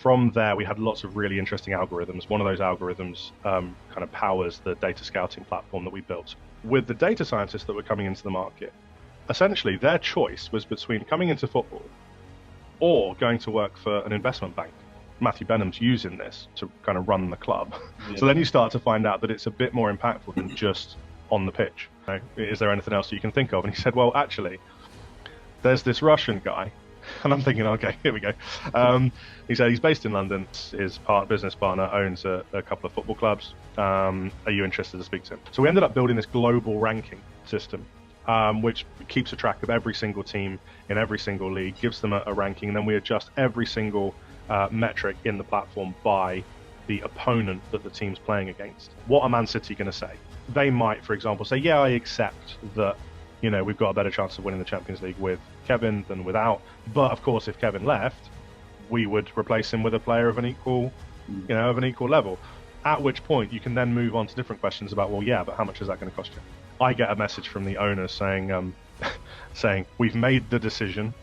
from there, we had lots of really interesting algorithms. One of those algorithms kind of powers the data scouting platform that we built. With the data scientists that were coming into the market, essentially their choice was between coming into football or going to work for an investment bank. Matthew Benham's using this to kind of run the club. Yeah. So then you start to find out that it's a bit more impactful than just on the pitch. You know, is there anything else that you can think of? And he said, well, actually, there's this Russian guy. And I'm thinking, okay, here we go. He said he's based in London. His business partner owns a couple of football clubs. Are you interested to speak to him? So we ended up building this global ranking system, which keeps a track of every single team in every single league, gives them a ranking, and then we adjust every single metric in the platform by the opponent that the team's playing against. What are Man City going to say? They might, for example, say, yeah, I accept that, you know, we've got a better chance of winning the Champions League with Kevin than without. But of course, if Kevin left, we would replace him with a player of an equal, you know, of an equal level. At which point you can then move on to different questions about, well, yeah, but how much is that going to cost you? I get a message from the owners saying, saying we've made the decision.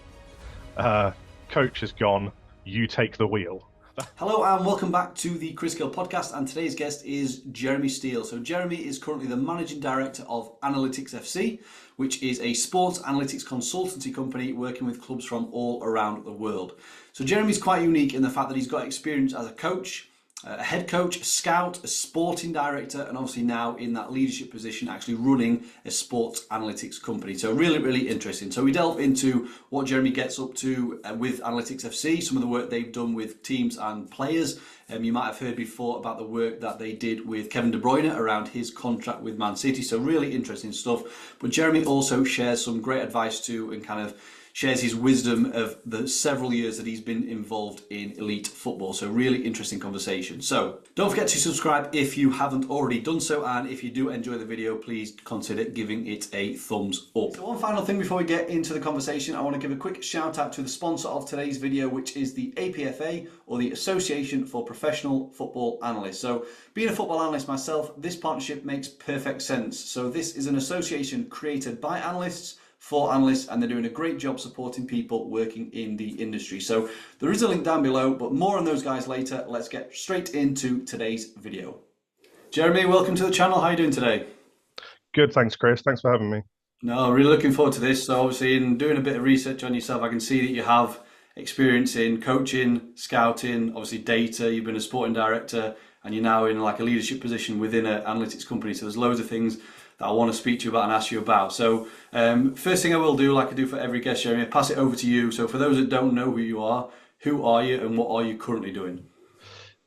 Coach is gone. You take the wheel. Hello and welcome back to the Gill podcast, and today's guest is Jeremy Steele. So Jeremy is currently the Managing Director of Analytics FC, which is a sports analytics consultancy company working with clubs from all around the world. So Jeremy's quite unique in the fact that he's got experience as a coach, a head coach, a scout, a sporting director, and obviously now in that leadership position actually running a sports analytics company. So really, really interesting. So we delve into what Jeremy gets up to with Analytics FC, some of the work they've done with teams and players. You might have heard before about the work that they did with Kevin De Bruyne around his contract with Man City. So really interesting stuff. But Jeremy also shares some great advice too, and kind of shares his wisdom of the several years that he's been involved in elite football. So really interesting conversation. So don't forget to subscribe if you haven't already done so. And if you do enjoy the video, please consider giving it a thumbs up. So one final thing before we get into the conversation, I want to give a quick shout out to the sponsor of today's video, which is the APFA, or the Association for Professional Football Analysts. So being a football analyst myself, this partnership makes perfect sense. So this is an association created by analysts for analysts, and they're doing a great job supporting people working in the industry. So there is a link down below, but more on those guys later. Let's get straight into today's video. Jeremy, welcome to the channel. How are you doing today? Good, thanks, Chris. Thanks for having me. No, really looking forward to this. So obviously in doing a bit of research on yourself, I can see that you have experience in coaching, scouting, obviously data. You've been a sporting director, and you're now in like a leadership position within an analytics company. So there's loads of things that I want to speak to you about and ask you about. So first thing I will do, like I do for every guest, Jeremy, I pass it over to you. So for those that don't know who you are you and what are you currently doing?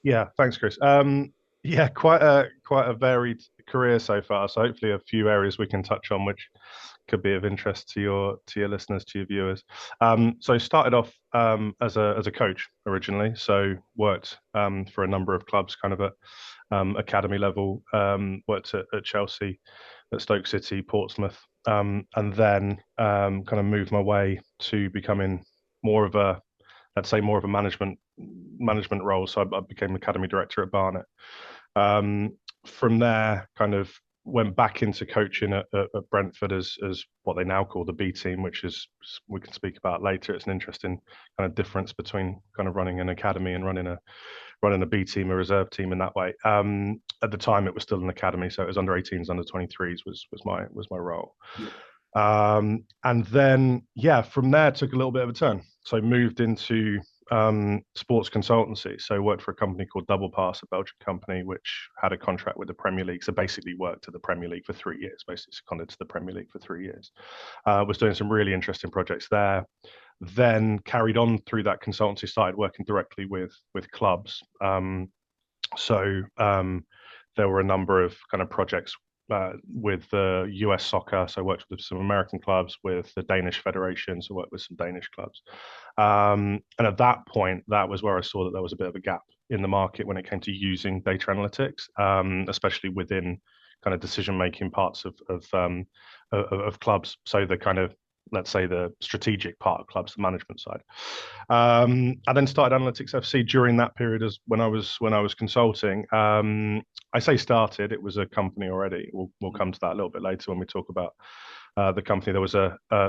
Yeah, thanks, Chris. Yeah, quite a varied career so far. So hopefully a few areas we can touch on which could be of interest to your listeners, to your viewers. So started off as a coach originally. So worked for a number of clubs, kind of at academy level. Worked at Chelsea, at Stoke City, Portsmouth, and then kind of moved my way to becoming more of a, let's say, more of a management role. So I became academy director at Barnet. From there, kind of went back into coaching at Brentford as what they now call the B team, which is, we can speak about later. It's an interesting kind of difference between kind of running an academy and running a B team, a reserve team in that way. At the time, it was still an academy, so it was under 18s, under 23s was my role. Yeah. And then, yeah, from there took a little bit of a turn. So I moved into sports consultancy. So I worked for a company called Double Pass, a Belgian company, which had a contract with the Premier League. So basically worked at the Premier League for 3 years, basically seconded to the Premier League for 3 years. Was doing some really interesting projects there. Then carried on through that consultancy, started working directly with clubs. There were a number of kind of projects with the US soccer. So I worked with some American clubs, with the Danish Federation, so I worked with some Danish clubs. And at that point, that was where I saw that there was a bit of a gap in the market when it came to using data analytics, especially within kind of decision-making parts of clubs. So the kind of, let's say, the strategic part of clubs, the management side. I then started Analytics FC during that period as when I was consulting. I say started, it was a company already. We'll come to that a little bit later when we talk about the company. There was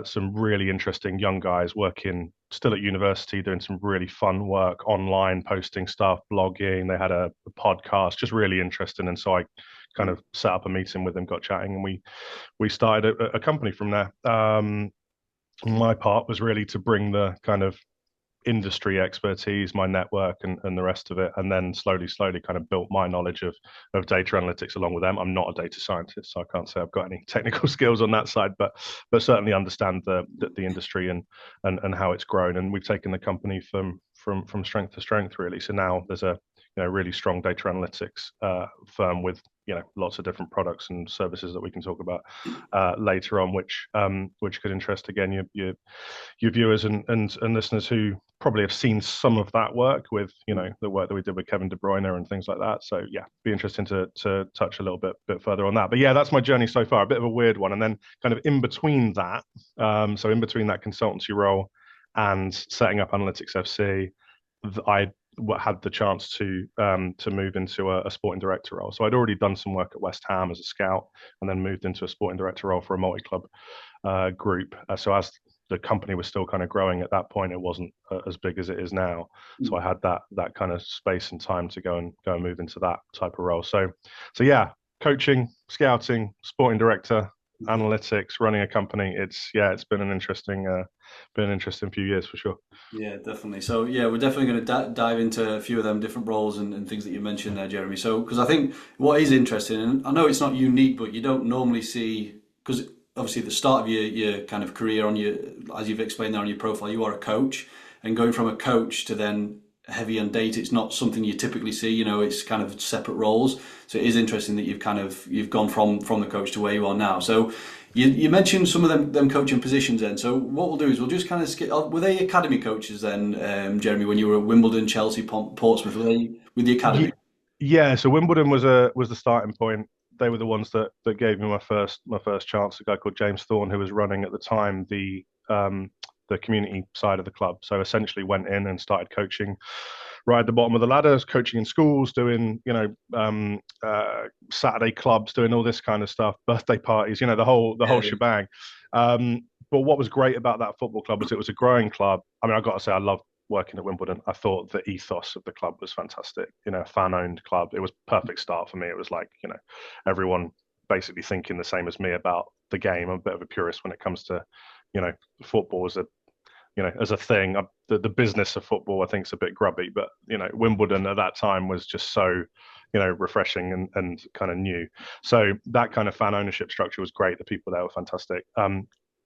some really interesting young guys working still at university, doing some really fun work online, posting stuff, blogging. They had a podcast, just really interesting. And so I kind of set up a meeting with them, got chatting, and we started a company from there. My part was really to bring the kind of industry expertise, my network, and the rest of it, and then slowly kind of built my knowledge of data analytics along with them. I'm not a data scientist, so I can't say I've got any technical skills on that side, but certainly understand the industry and how it's grown. And we've taken the company from strength to strength, really. So now there's a really strong data analytics firm with lots of different products and services that we can talk about later on, which could interest again your viewers and listeners who probably have seen some of that work with the work that we did with Kevin De Bruyne and things like that. So yeah, be interesting to touch a little bit further on that. But yeah, that's my journey so far. A bit of a weird one, and then kind of in between that, so in between that consultancy role and setting up Analytics FC, I had the chance to move into a sporting director role. So I'd already done some work at West Ham as a scout, and then moved into a sporting director role for a multi-club group. So as the company was still kind of growing at that point, it wasn't as big as it is now. So I had that kind of space and time to go and move into that type of role. So yeah, coaching, scouting, sporting director, analytics, running a company. It's been an interesting few years for sure. Yeah, definitely. So yeah, we're definitely going to dive into a few of them different roles and things that you mentioned there, Jeremy. So because I think what is interesting, and I know it's not unique, but you don't normally see, because obviously the start of your kind of career on your, as you've explained there on your profile, you are a coach, and going from a coach to then heavy on data, it's not something you typically see. It's kind of separate roles. So it is interesting that you've gone from the coach to where you are now. So you mentioned some of them coaching positions then. So what we'll do is we'll just kind of skip. Were they academy coaches then, Jeremy, when you were at Wimbledon, Chelsea, Portsmouth? Were they with the academy? Yeah, so Wimbledon was the starting point. They were the ones that gave me my first chance. A guy called James Thorne, who was running at the time the community side of the club. So essentially went in and started coaching right at the bottom of the ladder, coaching in schools, doing Saturday clubs, doing all this kind of stuff, birthday parties, the whole shebang. But what was great about that football club was it was a growing club. I mean, I got to say, I loved working at Wimbledon. I thought the ethos of the club was fantastic. Fan-owned club. It was a perfect start for me. It was like everyone basically thinking the same as me about the game. I'm a bit of a purist when it comes to football as a thing. The business of football, I think, is a bit grubby, but Wimbledon at that time was just so refreshing and kind of new. So that kind of fan ownership structure was great. The people there were fantastic,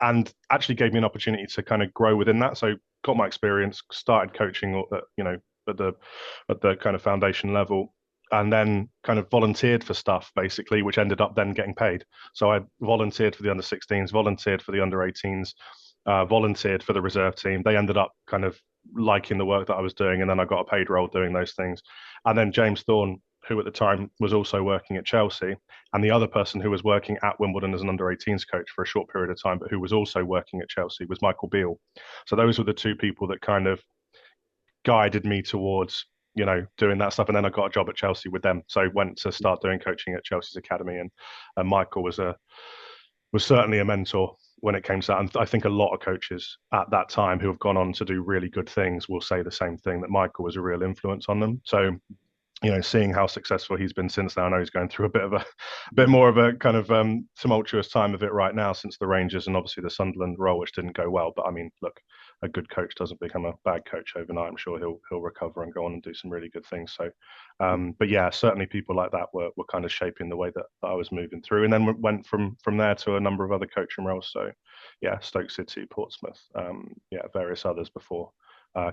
and actually gave me an opportunity to kind of grow within that. So got my experience, started coaching at the kind of foundation level, and then kind of volunteered for stuff basically, which ended up then getting paid. So I volunteered for the under 16s, volunteered for the under 18s, volunteered for the reserve team. They ended up kind of liking the work that I was doing, and then I got a paid role doing those things. And then James Thorne, who at the time was also working at Chelsea, and the other person who was working at Wimbledon as an under 18s coach for a short period of time, but who was also working at Chelsea, was Michael Beale. So those were the two people that kind of guided me towards doing that stuff. And then I got a job at Chelsea with them, so I went to start doing coaching at Chelsea's academy, and Michael was certainly a mentor when it came to that. And I think a lot of coaches at that time who have gone on to do really good things will say the same thing, that Michael was a real influence on them. So seeing how successful he's been since then. I know he's going through a bit more of a kind of tumultuous time of it right now since the Rangers and obviously the Sunderland role, which didn't go well. But I mean, look, a good coach doesn't become a bad coach overnight. I'm sure he'll recover and go on and do some really good things. So, but yeah, certainly people like that were kind of shaping the way that I was moving through, and then went from there to a number of other coaching roles. So, yeah, Stoke City, Portsmouth, various others before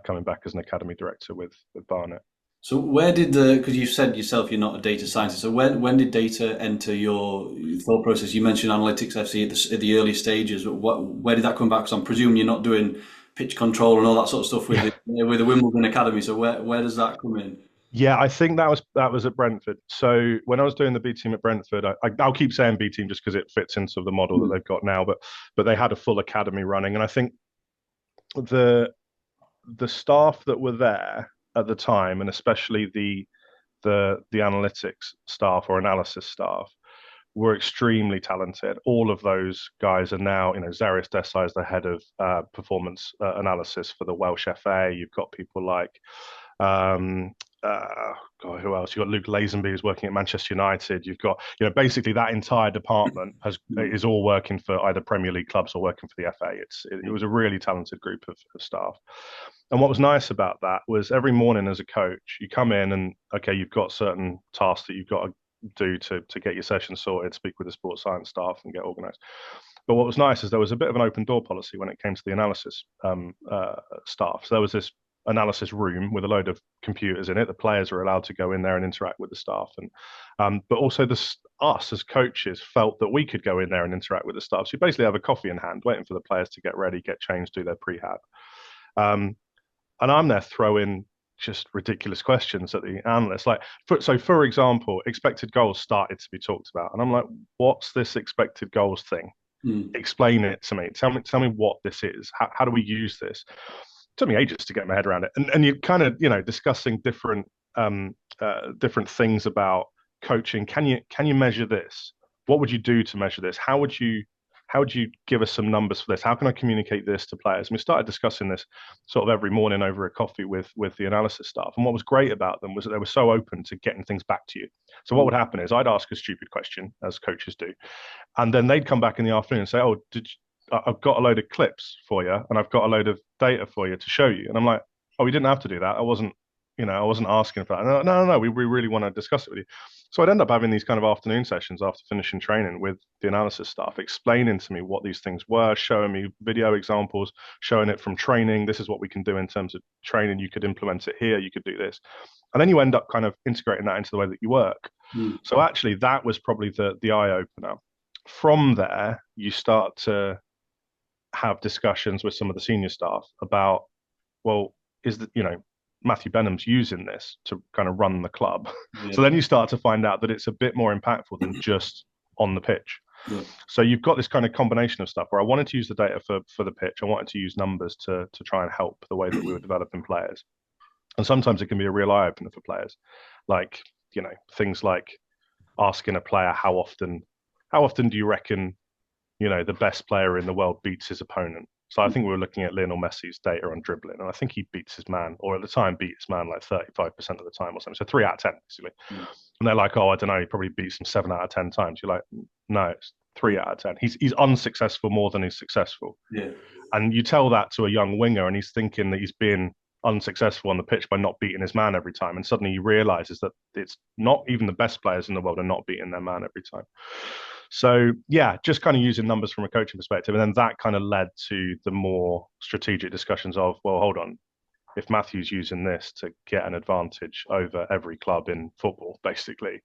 coming back as an academy director with Barnet. So where did because you said yourself you're not a data scientist, so when did data enter your thought process? You mentioned Analytics FC at the early stages. Where did that come back? Because I'm presuming you're not doing pitch control and all that sort of stuff with the Wimbledon Academy. So where does that come in? Yeah, I think that was at Brentford. So when I was doing the B team at Brentford, I'll keep saying B team just because it fits into the model that they've got now. But they had a full academy running, and I think the staff that were there at the time, and especially the analytics staff or analysis staff, were extremely talented. All of those guys are now, Zarius Desai is the head of performance analysis for the Welsh FA. You've got people like, um, God, who else? You've got Luke Lazenby who's working at Manchester United. You've got, basically that entire department is all working for either Premier League clubs or working for the FA. It was a really talented group of staff. And what was nice about that was every morning as a coach, you come in and, okay, you've got certain tasks that you've got to do to get your session sorted, speak with the sports science staff and get organised. But what was nice is there was a bit of an open door policy when it came to the analysis staff. So there was this analysis room with a load of computers in it. The players were allowed to go in there and interact with the staff, and but also us as coaches felt that we could go in there and interact with the staff. So you basically have a coffee in hand, waiting for the players to get ready, get changed, do their prehab. And I'm there throwing just ridiculous questions at the analysts. Like, for example, expected goals started to be talked about, and I'm like, "What's this expected goals thing? Explain it to me. Tell me what this is. How do we use this?" It took me ages to get my head around it, and you kind of discussing different things about coaching. Can you measure this? What would you do to measure this? How would you give us some numbers for this? How can I communicate this to players? And we started discussing this sort of every morning over a coffee with the analysis staff. And what was great about them was that they were so open to getting things back to you. So what would happen is I'd ask a stupid question, as coaches do, and then they'd come back in the afternoon and say, "Oh, I've got a load of clips for you, and I've got a load of data for you to show you." And I'm like, "Oh, we didn't have to do that. I wasn't asking for that." No, we really want to discuss it with you. So I'd end up having these kind of afternoon sessions after finishing training with the analysis staff, explaining to me what these things were, showing me video examples, showing it from training. This is what we can do in terms of training. You could implement it here. You could do this. And then you end up kind of integrating that into the way that you work. So actually, that was probably the eye opener. From there, you start to have discussions with some of the senior staff about, well, is that, Matthew Benham's using this to kind of run the club. Yeah. So then you start to find out that it's a bit more impactful than just on the pitch. Yeah. So you've got this kind of combination of stuff where I wanted to use the data for the pitch. I wanted to use numbers to try and help the way that we were developing players. And sometimes it can be a real eye opener for players. Like, things like asking a player how often do you reckon, the best player in the world beats his opponent? So I think we were looking at Lionel Messi's data on dribbling, and I think he beats his man, or at the time beat his man like 35% of the time or something. So 3 out of 10, basically. And they're like, "Oh, I don't know, he probably beats him 7 out of 10 times." You're like, "No, it's 3 out of 10. He's unsuccessful more than he's successful." Yeah. And you tell that to a young winger, and he's thinking that he's being unsuccessful on the pitch by not beating his man every time. And suddenly he realizes that it's not even the best players in the world are not beating their man every time. So yeah, just kind of using numbers from a coaching perspective. And then that kind of led to the more strategic discussions of, well, hold on, if Matthew's using this to get an advantage over every club in football, basically,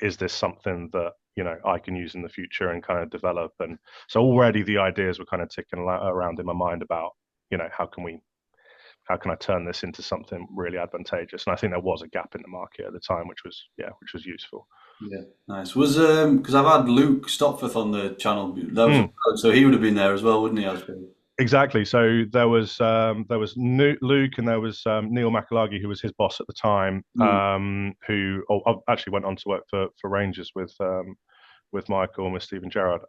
is this something that, I can use in the future and kind of develop? And so already the ideas were kind of ticking around in my mind about, how can I turn this into something really advantageous? And I think there was a gap in the market at the time, which was useful. Yeah, nice. Was because I've had Luke Stopforth on the channel. So he would have been there as well, wouldn't he? I suppose. Exactly. So there was Luke, and there was Neil Makalagi, who was his boss at the time, who actually went on to work for Rangers with Michael and with Steven Gerrard.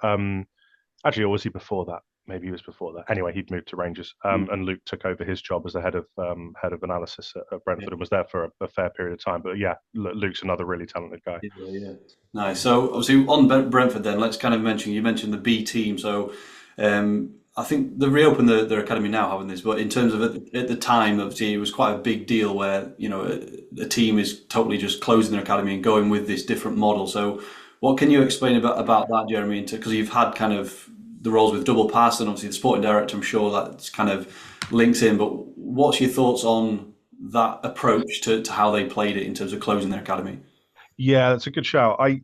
Actually, or was he before that? Maybe he was before that. Anyway, he'd moved to Rangers, and Luke took over his job as the head of analysis at Brentford, and was there for a fair period of time. But yeah, Luke's another really talented guy. Yeah. Nice. So obviously on Brentford, then let's kind of mention the B team. So I think they reopened their academy now, haven't they? But in terms of at the time, obviously it was quite a big deal where the team is totally just closing their academy and going with this different model. So what can you explain about that, Jeremy? Because you've had kind of the roles with Double Pass and obviously the sporting director, I'm sure that's kind of links in. But what's your thoughts on that approach to how they played it in terms of closing their academy? Yeah, that's a good shout. I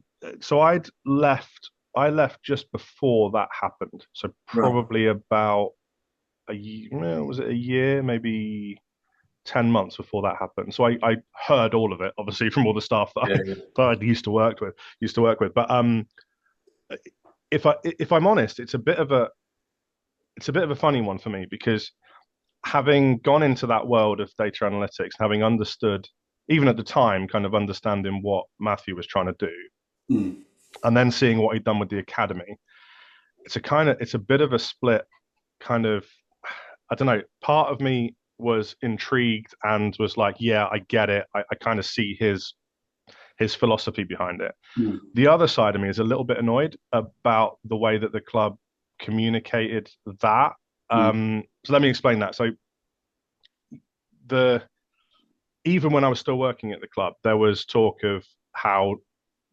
left just before that happened. So probably about a year, was it a year, maybe 10 months before that happened. So I heard all of it, obviously, from all the staff that I used to work with. But if I'm honest, it's a bit of a funny one for me, because having gone into that world of data analytics, having understood, even at the time, kind of understanding what Matthew was trying to do, and then seeing what he'd done with the academy. It's a bit of a split kind of, I don't know. Part of me was intrigued and was like, yeah, I get it. I kind of see his philosophy behind it. Mm. The other side of me is a little bit annoyed about the way that the club communicated that. Mm. So let me explain that. So the even when I was still working at the club, there was talk of how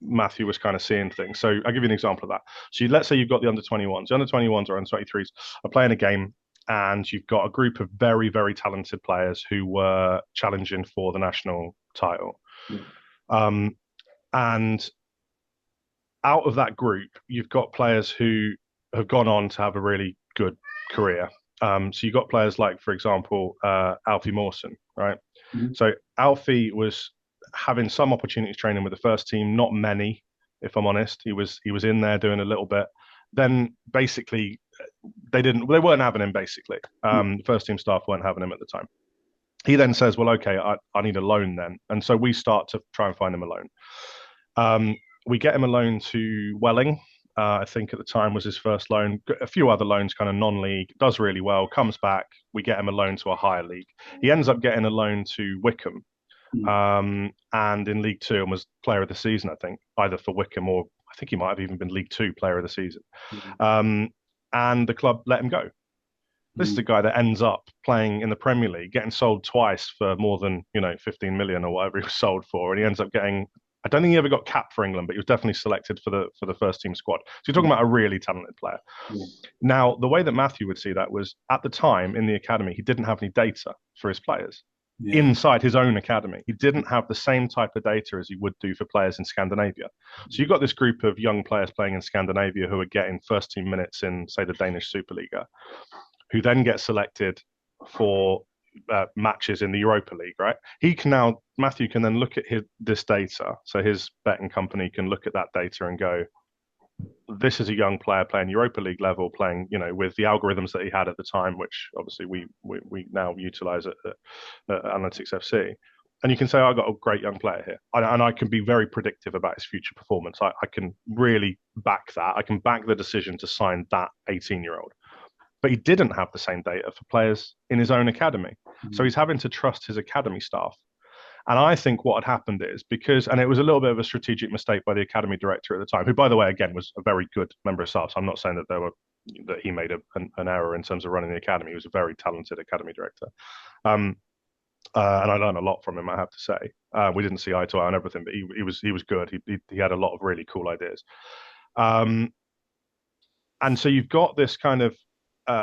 Matthew was kind of seeing things. So I'll give you an example of that. So let's say you've got the under 21s. The under 21s or under 23s are playing a game, and you've got a group of very, very talented players who were challenging for the national title. Yeah. Um, and out of that group, you've got players who have gone on to have a really good career. So you've got players like, for example, Alfie Mawson, right? Mm. So Alfie was having some opportunities training with the first team, not many, if I'm honest. He was in there doing a little bit. Then basically they weren't having him basically. Mm. First team staff weren't having him at the time. He then says, well, okay, I need a loan then. And so we start to try and find him a loan. We get him a loan to Welling. I think at the time was his first loan. A few other loans, kind of non-league. Does really well. Comes back. We get him a loan to a higher league. He ends up getting a loan to Wycombe, Mm. and in League Two, and was Player of the Season. I think either for Wycombe or I think he might have even been League Two Player of the Season. Mm. And the club let him go. This is Mm. a guy that ends up playing in the Premier League, getting sold twice for more than 15 million or whatever he was sold for, and he ends up getting. I don't think he ever got capped for England, but he was definitely selected for the first team squad. So you're talking about a really talented player. Yeah. Now, the way that Matthew would see that was at the time in the academy, he didn't have any data for his players Yeah. inside his own academy. He didn't have the same type of data as he would do for players in Scandinavia. So you've got this group of young players playing in Scandinavia who are getting first team minutes in, say, the Danish Superliga, who then get selected for matches in the Europa League, right? Matthew can then look at this data. So his betting company can look at that data and go, this is a young player playing Europa League level, playing, with the algorithms that he had at the time, which obviously we now utilize at Analytics FC. And you can say, I've got a great young player here. And I can be very predictive about his future performance. I can really back that. I can back the decision to sign that 18-year-old. But he didn't have the same data for players in his own academy. So he's having to trust his academy staff. And I think what had happened is and it was a little bit of a strategic mistake by the academy director at the time, who, by the way, again, was a very good member of staff. So I'm not saying that he made an error in terms of running the academy. He was a very talented academy director. And I learned a lot from him, I have to say. We didn't see eye to eye on everything, but he was good. He had a lot of really cool ideas. And so you've got this kind of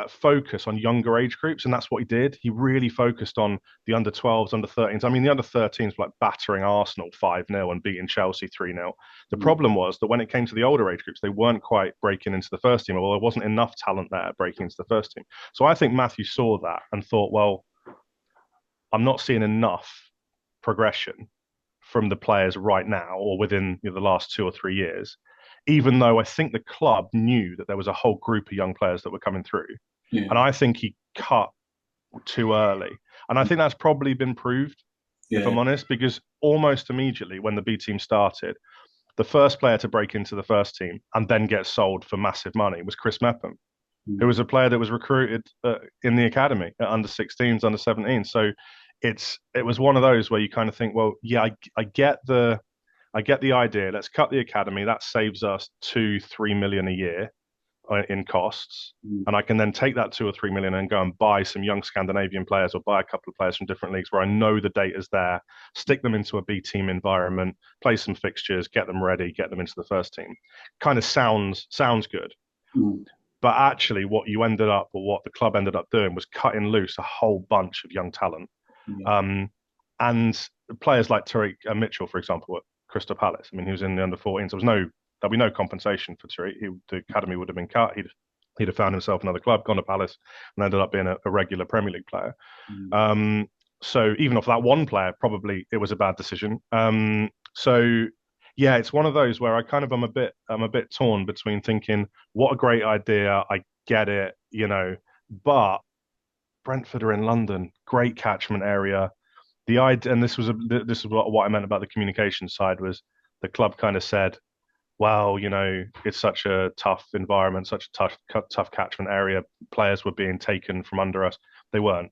focus on younger age groups, and that's what he did. He really focused on the under 12s, under 13s. I mean, the under 13s were like battering Arsenal 5-0 and beating Chelsea 3-0. The problem was that when it came to the older age groups, they weren't quite breaking into the first team, or there wasn't enough talent there breaking into the first team. So I think Matthew saw that and thought, well, I'm not seeing enough progression from the players right now or within the last 2 or 3 years, even though I think the club knew that there was a whole group of young players that were coming through. Yeah. And I think he cut too early. And I think that's probably been proved, if I'm honest, because almost immediately when the B team started, the first player to break into the first team and then get sold for massive money was Chris Mepham, who was a player that was recruited in the academy at under 16s, under 17s. So it was one of those where you kind of think, well, yeah, I get the idea. Let's cut the academy. That saves us 2-3 million a year in costs, and I can then take that 2 or 3 million and go and buy some young Scandinavian players or buy a couple of players from different leagues where I know the data's there. Stick them into a B team environment, play some fixtures, get them ready, get them into the first team. Kind of sounds good. But actually, what the club ended up doing was cutting loose a whole bunch of young talent. And players like Tariq Mitchell, for example, at Crystal Palace. I mean, he was in the under 14s. There'll be no compensation for Tariq. The academy would have been cut. He'd have found himself another club, gone to Palace, and ended up being a regular Premier League player. So even off that one player, probably it was a bad decision. So yeah, it's one of those where I'm a bit torn between thinking, what a great idea, I get it, but Brentford are in London, great catchment area. The idea, and this is what I meant about the communication side, was the club kind of said, well, it's such a tough environment, such a tough catchment area. Players were being taken from under us. They weren't.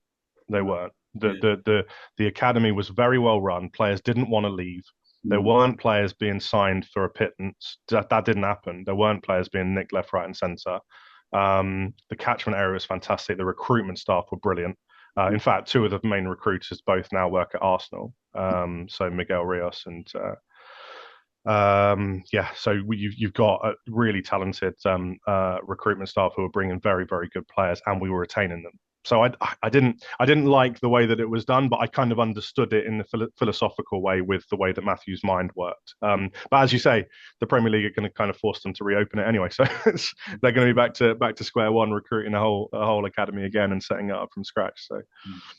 They Right. weren't. The Yeah. the the the academy was very well run. Players didn't want to leave. There Mm. weren't players being signed for a pittance. That didn't happen. There weren't players being nicked left, right, and centre. The catchment area was fantastic. The recruitment staff were brilliant. In fact, two of the main recruiters both now work at Arsenal. So Miguel Rios and yeah, so you've got a really talented recruitment staff who are bringing very, very good players, and we were retaining them. So I didn't like the way that it was done, but I kind of understood it in the philosophical way with the way that Matthew's mind worked. But as you say, the Premier League are going to kind of force them to reopen it anyway, so they're going to be back to square one, recruiting a whole academy again and setting it up from scratch. So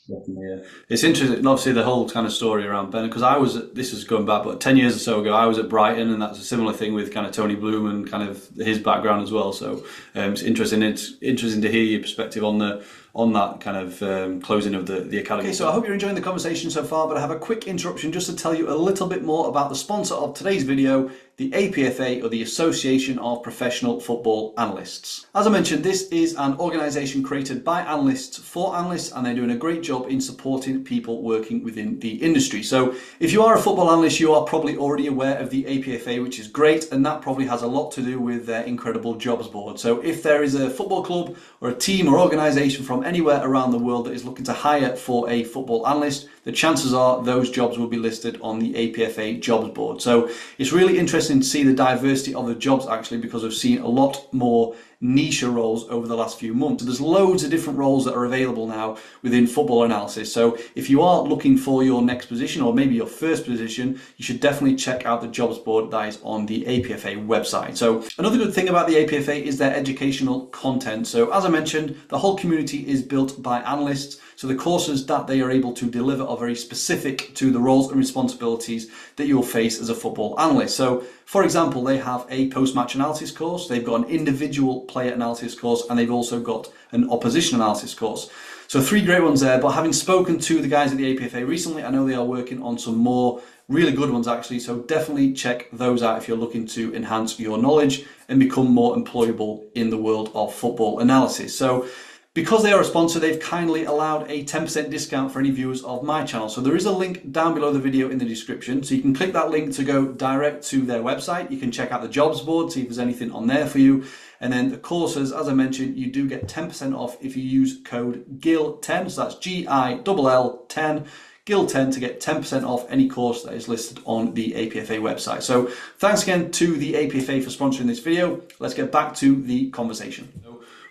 Definitely, yeah. It's interesting, and obviously the whole kind of story around Ben, because this is going back, but 10 years or so ago, I was at Brighton, and that's a similar thing with kind of Tony Bloom and kind of his background as well. So it's interesting. It's interesting to hear your perspective on that kind of closing of the academy. Okay, so I hope you're enjoying the conversation so far, but I have a quick interruption just to tell you a little bit more about the sponsor of today's video, the APFA, or the Association of Professional Football Analysts. As I mentioned, this is an organisation created by analysts for analysts, and they're doing a great job in supporting people working within the industry. So if you are a football analyst, you are probably already aware of the APFA, which is great, and that probably has a lot to do with their incredible jobs board. So if there is a football club or a team or organisation from anywhere around the world that is looking to hire for a football analyst, the chances are those jobs will be listed on the APFA jobs board. So it's really interesting to see the diversity of the jobs, actually, because I've seen a lot more niche roles over the last few months. So there's loads of different roles that are available now within football analysis. So if you are looking for your next position, or maybe your first position, you should definitely check out the jobs board that is on the APFA website. So another good thing about the APFA is their educational content. So as I mentioned, the whole community is built by analysts. So the courses that they are able to deliver are very specific to the roles and responsibilities that you'll face as a football analyst. So for example, they have a post-match analysis course, they've got an individual player analysis course, and they've also got an opposition analysis course. So three great ones there, but having spoken to the guys at the APFA recently, I know they are working on some more really good ones actually, so definitely check those out if you're looking to enhance your knowledge and become more employable in the world of football analysis. So because they are a sponsor, they've kindly allowed a 10% discount for any viewers of my channel. So there is a link down below the video in the description. So you can click that link to go direct to their website. You can check out the jobs board, see if there's anything on there for you. And then the courses, as I mentioned, you do get 10% off if you use code GILL10. So that's GILL 10. GILL 10 to get 10% off any course that is listed on the APFA website. So thanks again to the APFA for sponsoring this video. Let's get back to the conversation.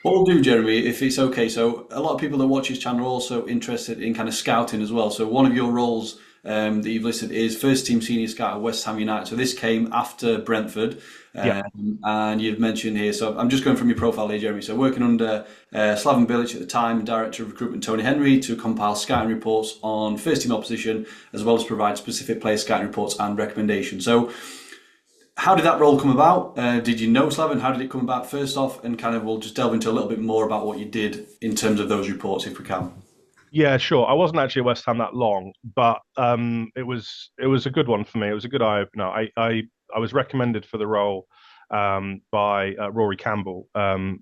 What we'll do, Jeremy, if it's okay, so a lot of people that watch this channel are also interested in kind of scouting as well. So one of your roles that you've listed is first team senior scout at West Ham United. So this came after Brentford, yeah, and you've mentioned here, so I'm just going from your profile here, Jeremy. So working under Slaven Bilic at the time, and Director of Recruitment Tony Henry, to compile scouting reports on first team opposition, as well as provide specific player scouting reports and recommendations. So how did that role come about? Did you know Slaven? How did it come about first off? And kind of we'll just delve into a little bit more about what you did in terms of those reports if we can. yeah, sure. I wasn't actually at West Ham that long, but it was a good one for me. It was a good eye opener. I was recommended for the role by Rory Campbell.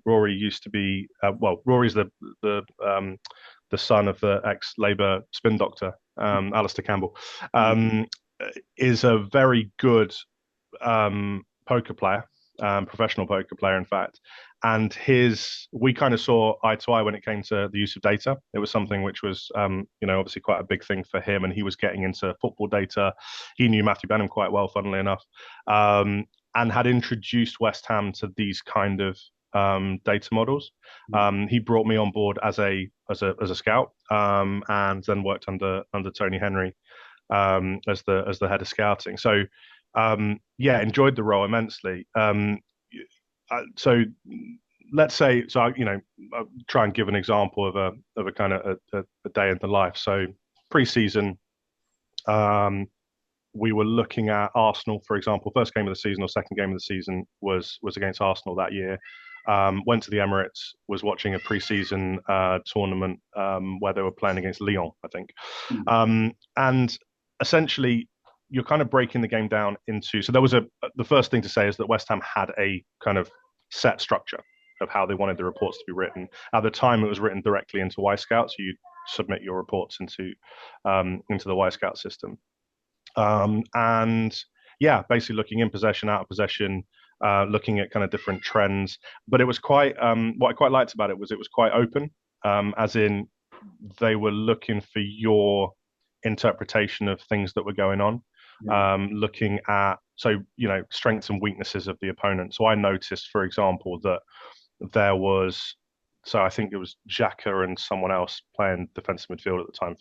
Rory used to be Rory's the son of the ex-Labour spin doctor, Alistair Campbell. Is a very good poker player, professional poker player, in fact. And we kind of saw eye to eye when it came to the use of data. It was something which was, obviously quite a big thing for him, and he was getting into football data. He knew Matthew Benham quite well, funnily enough, and had introduced West Ham to these kind of data models. He brought me on board as a scout, and then worked under Tony Henry as the head of scouting. So yeah, enjoyed the role immensely. So let's say, I'll try and give an example of a kind of a day in the life. So pre-season, we were looking at Arsenal, for example. First game of the season or second game of the season was against Arsenal that year. Went to the Emirates, was watching a pre-season tournament where they were playing against Lyon, I think. And essentially, you're kind of breaking the game down into. So there was the first thing to say is that West Ham had a kind of set structure of how they wanted the reports to be written. At the time, it was written directly into Y Scout, so you submit your reports into the Y Scout system. And yeah, basically looking in possession, out of possession, looking at kind of different trends. But it was quite what I quite liked about it was quite open, as in they were looking for your interpretation of things that were going on, looking at strengths and weaknesses of the opponent. So I noticed, for example, that there was I think it was Xhaka and someone else playing defensive midfield at the time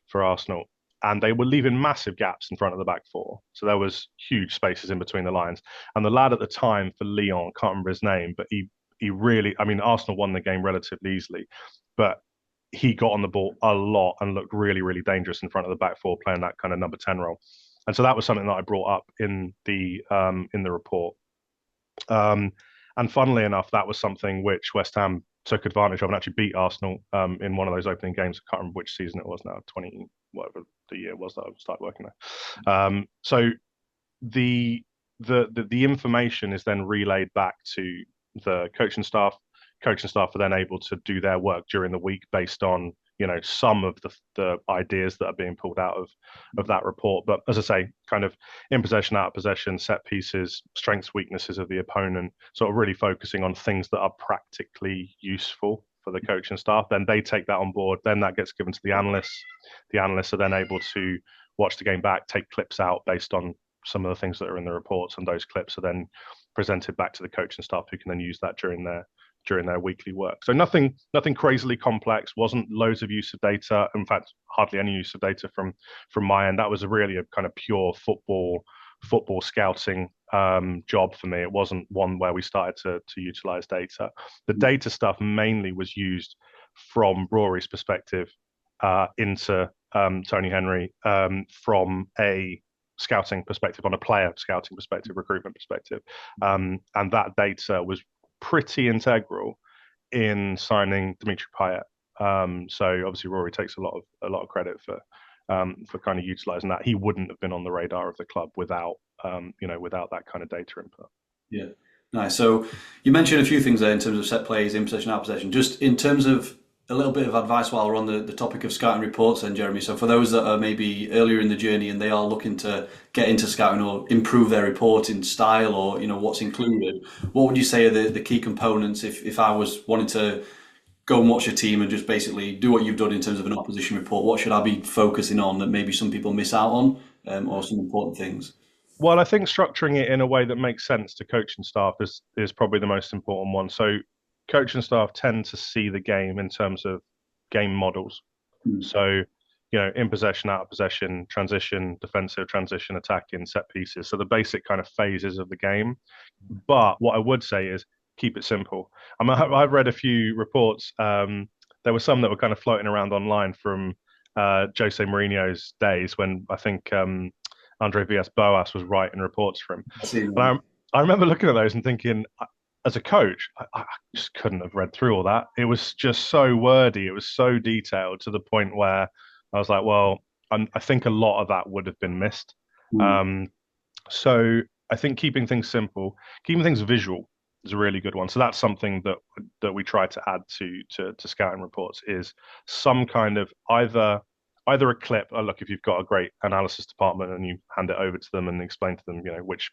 for Arsenal, and they were leaving massive gaps in front of the back four. So there was huge spaces in between the lines. And the lad at the time for Lyon, can't remember his name, but he really, I mean, Arsenal won the game relatively easily, but he got on the ball a lot and looked really, really dangerous in front of the back four, playing that kind of number 10 role. And so that was something that I brought up in the report. And funnily enough, that was something which West Ham took advantage of and actually beat Arsenal in one of those opening games. I can't remember which season it was now, 20, whatever the year was that I started working there. So the information is then relayed back to the coaching staff. Coaching staff are then able to do their work during the week based on some of the ideas that are being pulled out of that report. But as I say, kind of in possession, out of possession, set pieces, strengths, weaknesses of the opponent, sort of really focusing on things that are practically useful for the coaching staff. Then they take that on board. Then that gets given to the analysts. The analysts are then able to watch the game back, take clips out based on some of the things that are in the reports, and those clips are then presented back to the coaching staff, who can then use that during their weekly work. So nothing crazily complex. Wasn't loads of use of data. In fact, hardly any use of data from my end. That was really a kind of pure football scouting job for me. It wasn't one where we started to utilize data. The data stuff mainly was used from Rory's perspective into Tony Henry from a scouting perspective, on a player scouting perspective, recruitment perspective, and that data was pretty integral in signing Dimitri Payet. So obviously Rory takes a lot of credit for kind of utilizing that. He wouldn't have been on the radar of the club without without that kind of data input. Yeah, nice. So you mentioned a few things there in terms of set plays, in possession, out of possession. Just in terms of a little bit of advice while we're on the topic of scouting reports then, Jeremy. So for those that are maybe earlier in the journey and they are looking to get into scouting or improve their reporting style, or what's included, what would you say are the key components if I was wanting to go and watch a team and just basically do what you've done in terms of an opposition report? What should I be focusing on that maybe some people miss out on, or some important things? Well, I think structuring it in a way that makes sense to coaching staff is probably the most important one. So coaching staff tend to see the game in terms of game models. So, in possession, out of possession, transition, defensive, transition, attacking, set pieces. So the basic kind of phases of the game. But what I would say is keep it simple. I've read a few reports. There were some that were kind of floating around online from Jose Mourinho's days, when I think Andre Villas-Boas was writing reports for him. I remember looking at those and thinking, as a coach, I just couldn't have read through all that. It was just so wordy. It was so detailed, to the point where I was like, well, I think a lot of that would have been missed. So I think keeping things simple, keeping things visual is a really good one. So that's something that we try to add to scouting reports, is some kind of either a clip. Oh, look, if you've got a great analysis department and you hand it over to them and explain to them, which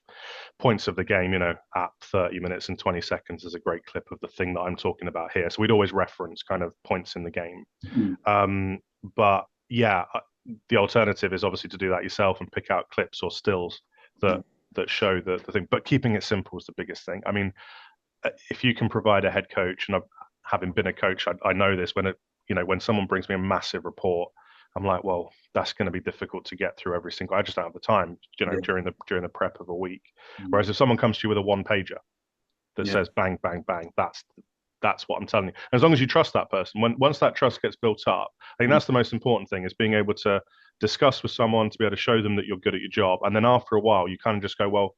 points of the game, at 30 minutes and 20 seconds is a great clip of the thing that I'm talking about here. So we'd always reference kind of points in the game. But yeah, the alternative is obviously to do that yourself and pick out clips or stills that show the thing. But keeping it simple is the biggest thing. I mean, if you can provide a head coach, and having been a coach, I know this, when someone brings me a massive report, I'm like, well, that's going to be difficult to get through every single. I just don't have the time, during the prep of a week. Whereas if someone comes to you with a one pager that says bang, bang, bang, that's what I'm telling you. And as long as you trust that person, once that trust gets built up, I think that's the most important thing, is being able to discuss with someone, to be able to show them that you're good at your job. And then after a while, you kind of just go, well,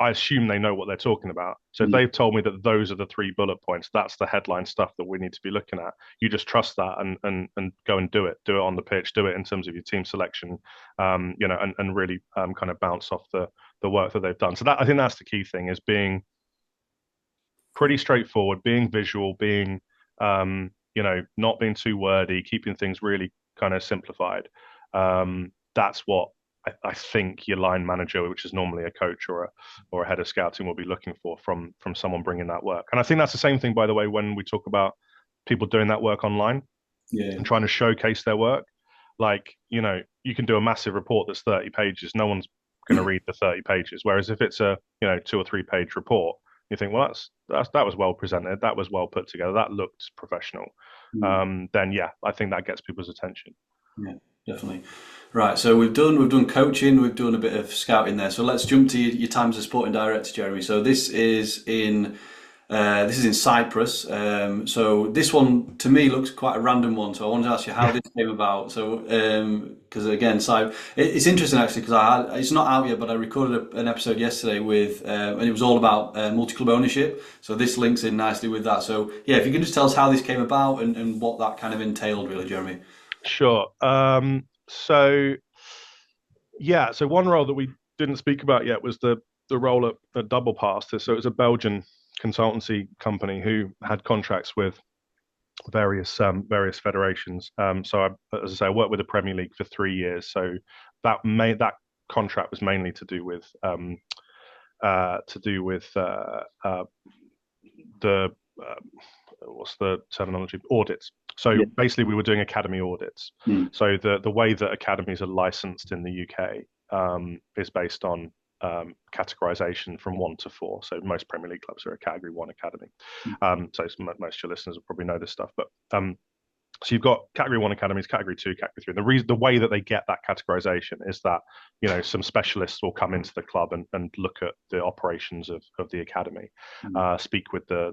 I assume they know what they're talking about. So if Mm. they've told me that those are the three bullet points, that's the headline stuff that we need to be looking at. You just trust that and go and do it. Do it on the pitch. Do it in terms of your team selection. And really kind of bounce off the work that they've done. So that I think that's the key thing is being pretty straightforward, being visual, being not being too wordy, keeping things really kind of simplified. That's what I think your line manager, which is normally a coach or a head of scouting, will be looking for from someone bringing that work. And I think that's the same thing, by the way, when we talk about people doing that work online Yeah. and trying to showcase their work. Like, you can do a massive report that's 30 pages. No one's going to read the 30 pages. Whereas if it's a, 2 or 3 page report, you think, well, that was well presented. That was well put together. That looked professional. Mm. Then yeah, I think that gets people's attention. Yeah, definitely. Right, so we've done coaching, we've done a bit of scouting there. So let's jump to your time as a sporting director, Jeremy. So this is in Cyprus. So this one to me looks quite a random one. So I wanted to ask you how this came about. So because again, it's interesting actually because it's not out yet, but I recorded an episode yesterday with and it was all about multi-club ownership. So this links in nicely with that. So yeah, if you can just tell us how this came about and what that kind of entailed, really, Jeremy. Sure. So yeah, so one role that we didn't speak about yet was the role at Double Pass. So it was a Belgian consultancy company who had contracts with various federations. As I say, I worked with the Premier League for 3 years. So that contract was mainly to do with the what's the terminology? Audits. So Yeah. basically, we were doing academy audits. Mm. So the way that academies are licensed in the UK is based on categorization from 1 to 4. So most Premier League clubs are a Category 1 academy. So most of your listeners will probably know this stuff. But so you've got Category 1 academies, Category 2, Category 3. The way that they get that categorization is that some specialists will come into the club and look at the operations of the academy, Mm. speak with the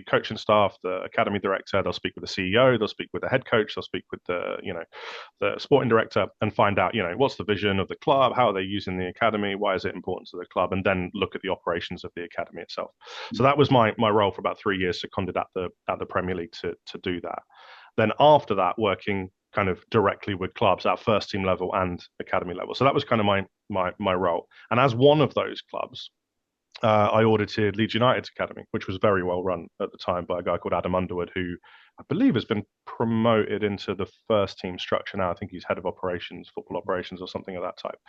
coaching staff, the academy director. They'll speak with the CEO. They'll speak with the head coach. They'll speak with the sporting director and find out what's the vision of the club, how are they using the academy, why is it important to the club, and then look at the operations of the academy itself. So that was my role for about 3 years, seconded at the Premier League to do that. Then after that, working kind of directly with clubs at first team level and academy level. So that was kind of my role. And as one of those clubs, I audited Leeds United's academy, which was very well run at the time by a guy called Adam Underwood, who I believe has been promoted into the first team structure now. I think he's head of operations, football operations, or something of that type.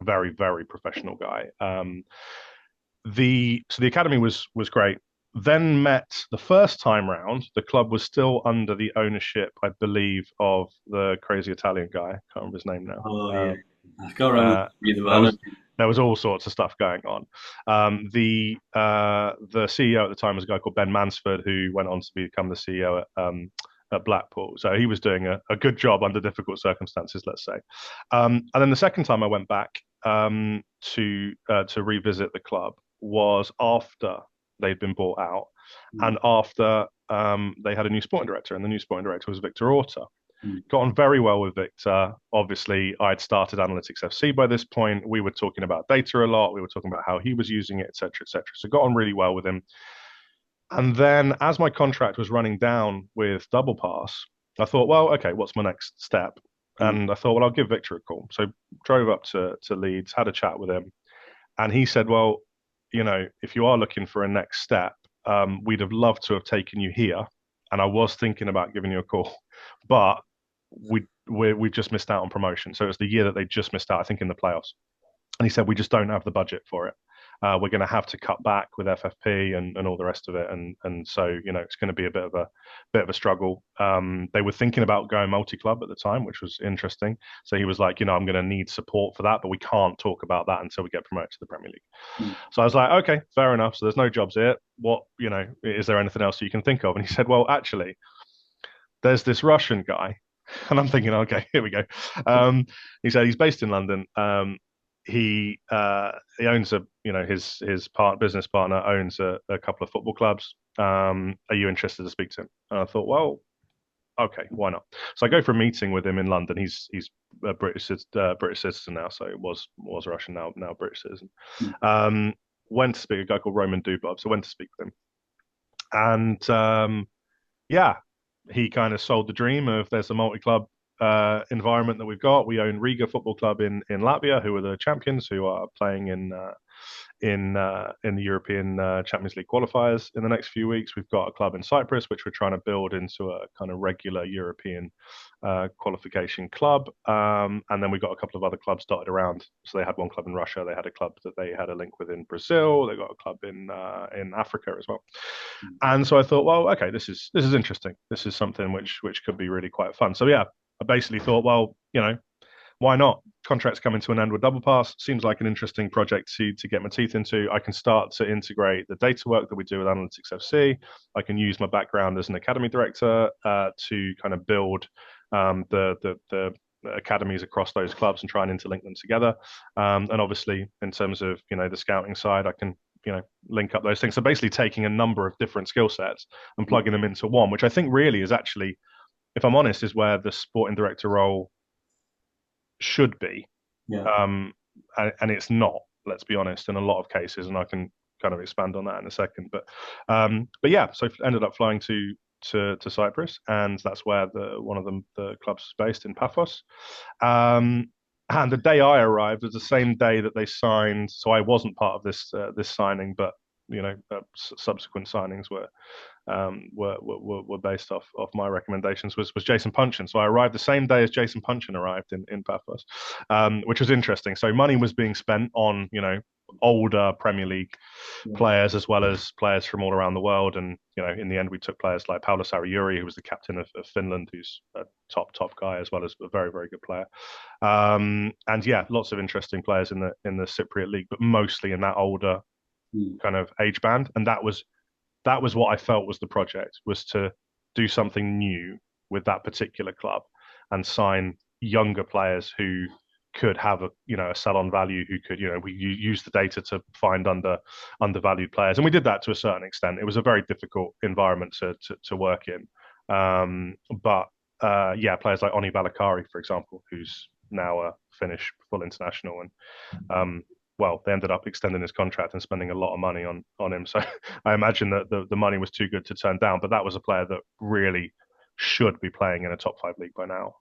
Very, very professional guy. So the academy was great. Then met the first time round. The club was still under the ownership, I believe, of the crazy Italian guy. I can't remember his name now. Oh yeah, I can't remember Uh, either, but there I know. was there was all sorts of stuff going on. The CEO at the time was a guy called Ben Mansford, who went on to become the CEO at Blackpool. So he was doing a good job under difficult circumstances, let's say. And then the second time I went back to revisit the club was after they'd been bought out, Mm. and after they had a new sporting director, and the new sporting director was Victor Orta. Mm. Got on very well with Victor. Obviously, I'd started Analytics FC by this point. We were talking about data a lot. We were talking about how he was using it, etc., etc. So got on really well with him. And then, as my contract was running down with Double Pass, I thought, well, okay, what's my next step? Mm. And I thought, well, I'll give Victor a call. So drove up to Leeds, had a chat with him, and he said, well, if you are looking for a next step, we'd have loved to have taken you here. And I was thinking about giving you a call, but we've just missed out on promotion. So it was the year that they just missed out, I think, in the playoffs. And he said, we just don't have the budget for it. We're going to have to cut back with FFP and all the rest of it, and so it's going to be a bit of a struggle. They were thinking about going multi-club at the time, which was interesting. So he was like, I'm going to need support for that, but we can't talk about that until we get promoted to the Premier League. Mm. So I was like, okay, fair enough. So there's no jobs here. What is there anything else you can think of? And he said, well, actually, there's this Russian guy. And I'm thinking, okay, here we go. He said he's based in London. He owns his business partner owns a couple of football clubs. Are you interested to speak to him? And I thought, well, Okay, why not? So I go for a meeting with him in London. He's a British citizen now, so it was Russian, now British citizen. Mm. Um, went to speak a guy called Roman Dublov. So went to speak with him, and yeah, he kind of sold the dream of there's a multi-club environment that we've got. We own Riga Football Club in Latvia, who are the champions, who are playing in the European Champions League qualifiers in the next few weeks. We've got a club in Cyprus, which we're trying to build into a kind of regular European qualification club. And then we've got a couple of other clubs dotted around. So they had one club in Russia. They had a club that they had a link with in Brazil. They got a club in Africa as well. And so I thought, well, okay, this is interesting. This is something which could be really quite fun. So yeah, I basically thought, well, why not? Contracts coming to an end with Double Pass seems like an interesting project to get my teeth into. I can start to integrate the data work that we do with Analytics FC. I can use my background as an academy director to kind of build the academies across those clubs and try and interlink them together. And obviously, in terms of the scouting side, I can link up those things. So basically, taking a number of different skill sets and plugging them into one, which I think really is actually, if I'm honest, is where the sporting director role should be, Yeah. and it's not. Let's be honest, in a lot of cases, and I can kind of expand on that in a second. But yeah, so ended up flying to Cyprus, and that's where one of the clubs is based in Paphos. And the day I arrived was the same day that they signed. So I wasn't part of this signing, but subsequent signings were based off my recommendations. Was Jason Punchin. So I arrived the same day as Jason Punchin arrived in Paphos, which was interesting. So money was being spent on older Premier League players as well as players from all around the world. And in the end, we took players like Paolo Sarriuri, who was the captain of Finland, who's a top guy as well as a very very good player. And yeah, lots of interesting players in the Cypriot league, but mostly in that older kind of age band. And that was what I felt was the project, was to do something new with that particular club and sign younger players who could have a sell on value, who could we use the data to find undervalued players, and we did that to a certain extent. It was a very difficult environment to work in, but yeah, players like Oni Balakari, for example, who's now a Finnish full international, and well, they ended up extending his contract and spending a lot of money on him. So I imagine that the money was too good to turn down. But that was a player that really should be playing in a top 5 league by now.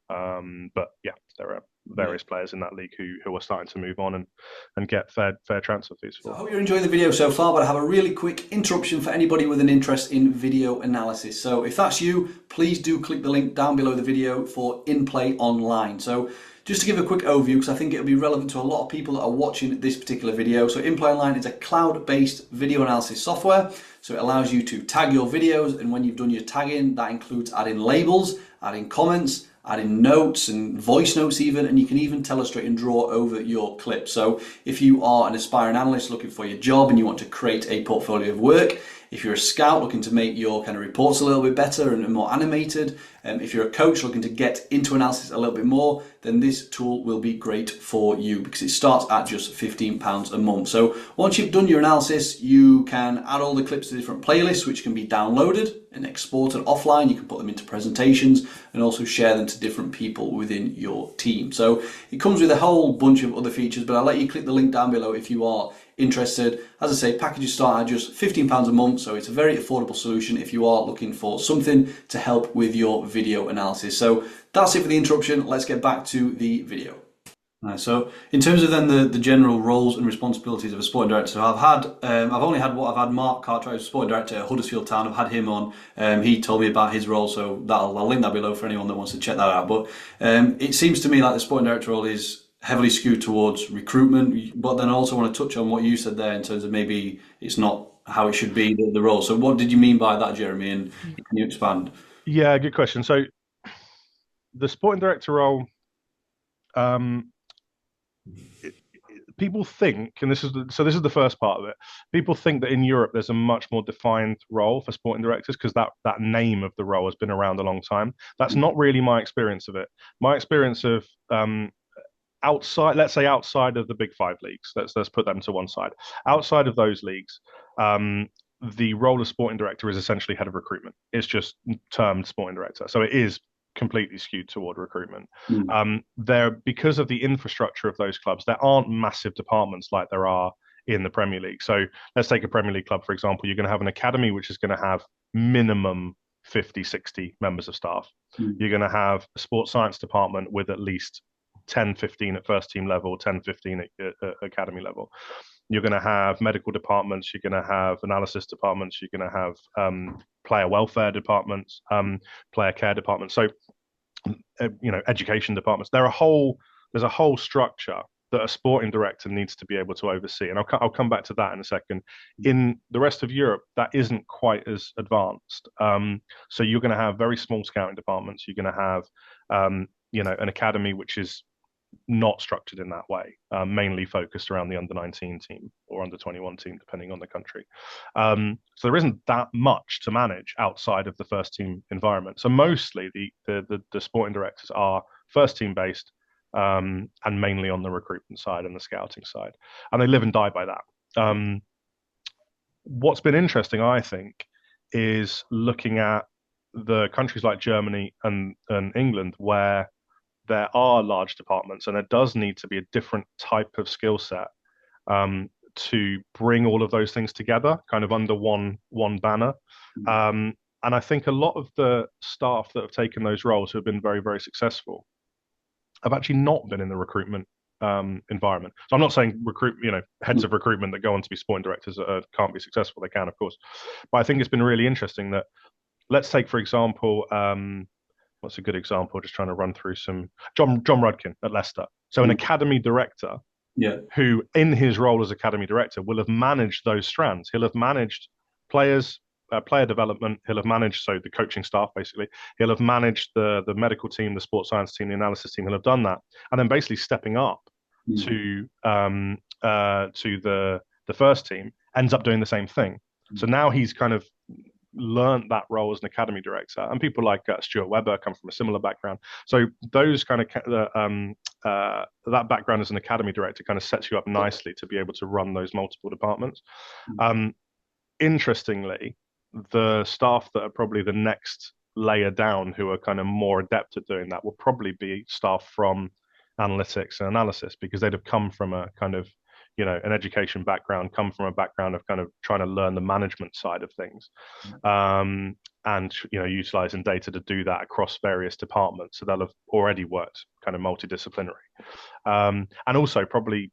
But yeah, there are various players in that league who are starting to move on and get fair transfer fees for. So I hope you're enjoying the video so far, but I have a really quick interruption for anybody with an interest in video analysis. So if that's you, please do click the link down below the video for In Play Online. So just to give a quick overview, because I think it'll be relevant to a lot of people that are watching this particular video. So In Play Online is a cloud-based video analysis software. So it allows you to tag your videos, and when you've done your tagging, that includes adding labels, adding comments, adding notes and voice notes even, and you can even illustrate and draw over your clip. So if you are an aspiring analyst looking for your job and you want to create a portfolio of work, if you're a scout looking to make your kind of reports a little bit better and more animated, if you're a coach looking to get into analysis a little bit more, then this tool will be great for you, because it starts at just £15 a month. So once you've done your analysis, you can add all the clips to different playlists, which can be downloaded and exported offline. You can put them into presentations and also share them to different people within your team. So it comes with a whole bunch of other features, but I'll let you click the link down below if you are interested. As I say, packages start at just £15 a month, so it's a very affordable solution if you are looking for something to help with your video analysis. So that's it for the interruption. Let's get back to the video. Right, so in terms of then the general roles and responsibilities of a sporting director, so I've only had Mark Cartwright, sporting director at Huddersfield Town. I've had him on. He told me about his role, so I'll link that below for anyone that wants to check that out. But it seems to me like the sporting director role is heavily skewed towards recruitment, but then I also want to touch on what you said there in terms of maybe it's not how it should be, the role. So what did you mean by that, Jeremy, and can you expand? Yeah, good question. So the sporting director role, people think, and this is the first part of it. People think that in Europe there's a much more defined role for sporting directors because that name of the role has been around a long time. That's not really my experience of it. My experience of outside, let's say outside of the big 5 leagues, let's put them to one side. Outside of those leagues, the role of sporting director is essentially head of recruitment. It's just termed sporting director, so it is completely skewed toward recruitment. Mm. There, because of the infrastructure of those clubs, there aren't massive departments like there are in the Premier League. So let's take a Premier League club, for example. You're going to have an academy which is going to have minimum 50, 60 members of staff. Mm. You're going to have a sports science department with at least 10, 15 at first team level, 10, 15 at academy level. You're going to have medical departments. You're going to have analysis departments. You're going to have player welfare departments, player care departments. So, education departments. There's a whole structure that a sporting director needs to be able to oversee. And I'll come back to that in a second. In the rest of Europe, that isn't quite as advanced. So you're going to have very small scouting departments. You're going to have, an academy which is not structured in that way, mainly focused around the under-19 team or under-21 team, depending on the country. So there isn't that much to manage outside of the first team environment. So mostly the sporting directors are first team based, and mainly on the recruitment side and the scouting side, and they live and die by that. What's been interesting, I think, is looking at the countries like Germany and England, where there are large departments, and there does need to be a different type of skill set to bring all of those things together, kind of under one banner. And I think a lot of the staff that have taken those roles who have been very, very successful have actually not been in the recruitment environment. So I'm not saying heads of recruitment that go on to be sporting directors can't be successful. They can, of course. But I think it's been really interesting that, let's take, for example, what's a good example? Just trying to run through some. John Rudkin at Leicester. So an academy director, who in his role as academy director will have managed those strands. He'll have managed players, player development. He'll have managed the coaching staff, basically. He'll have managed the medical team, the sports science team, the analysis team. He'll have done that, and then basically stepping up to the first team, ends up doing the same thing. So now he's kind of learned that role as an academy director, and people like Stuart Webber come from a similar background. So those kind of that background as an academy director kind of sets you up nicely to be able to run those multiple departments. Interestingly, the staff that are probably the next layer down, who are kind of more adept at doing that, will probably be staff from analytics and analysis, because they'd have come from a kind of an education background, come from a background of kind of trying to learn the management side of things, and utilizing data to do that across various departments. So they'll have already worked kind of multidisciplinary, and also probably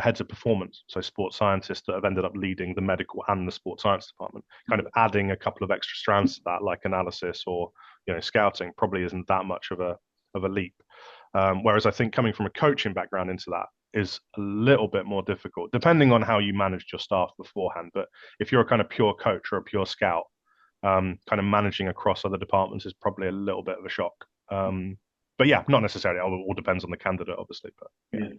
heads of performance, so sports scientists that have ended up leading the medical and the sports science department, kind of adding a couple of extra strands to that, like analysis or scouting, probably isn't that much of a leap. Whereas I think coming from a coaching background into that is a little bit more difficult, depending on how you managed your staff beforehand. But if you're a kind of pure coach or a pure scout, kind of managing across other departments is probably a little bit of a shock. But yeah, not necessarily. It all depends on the candidate, obviously. But yeah.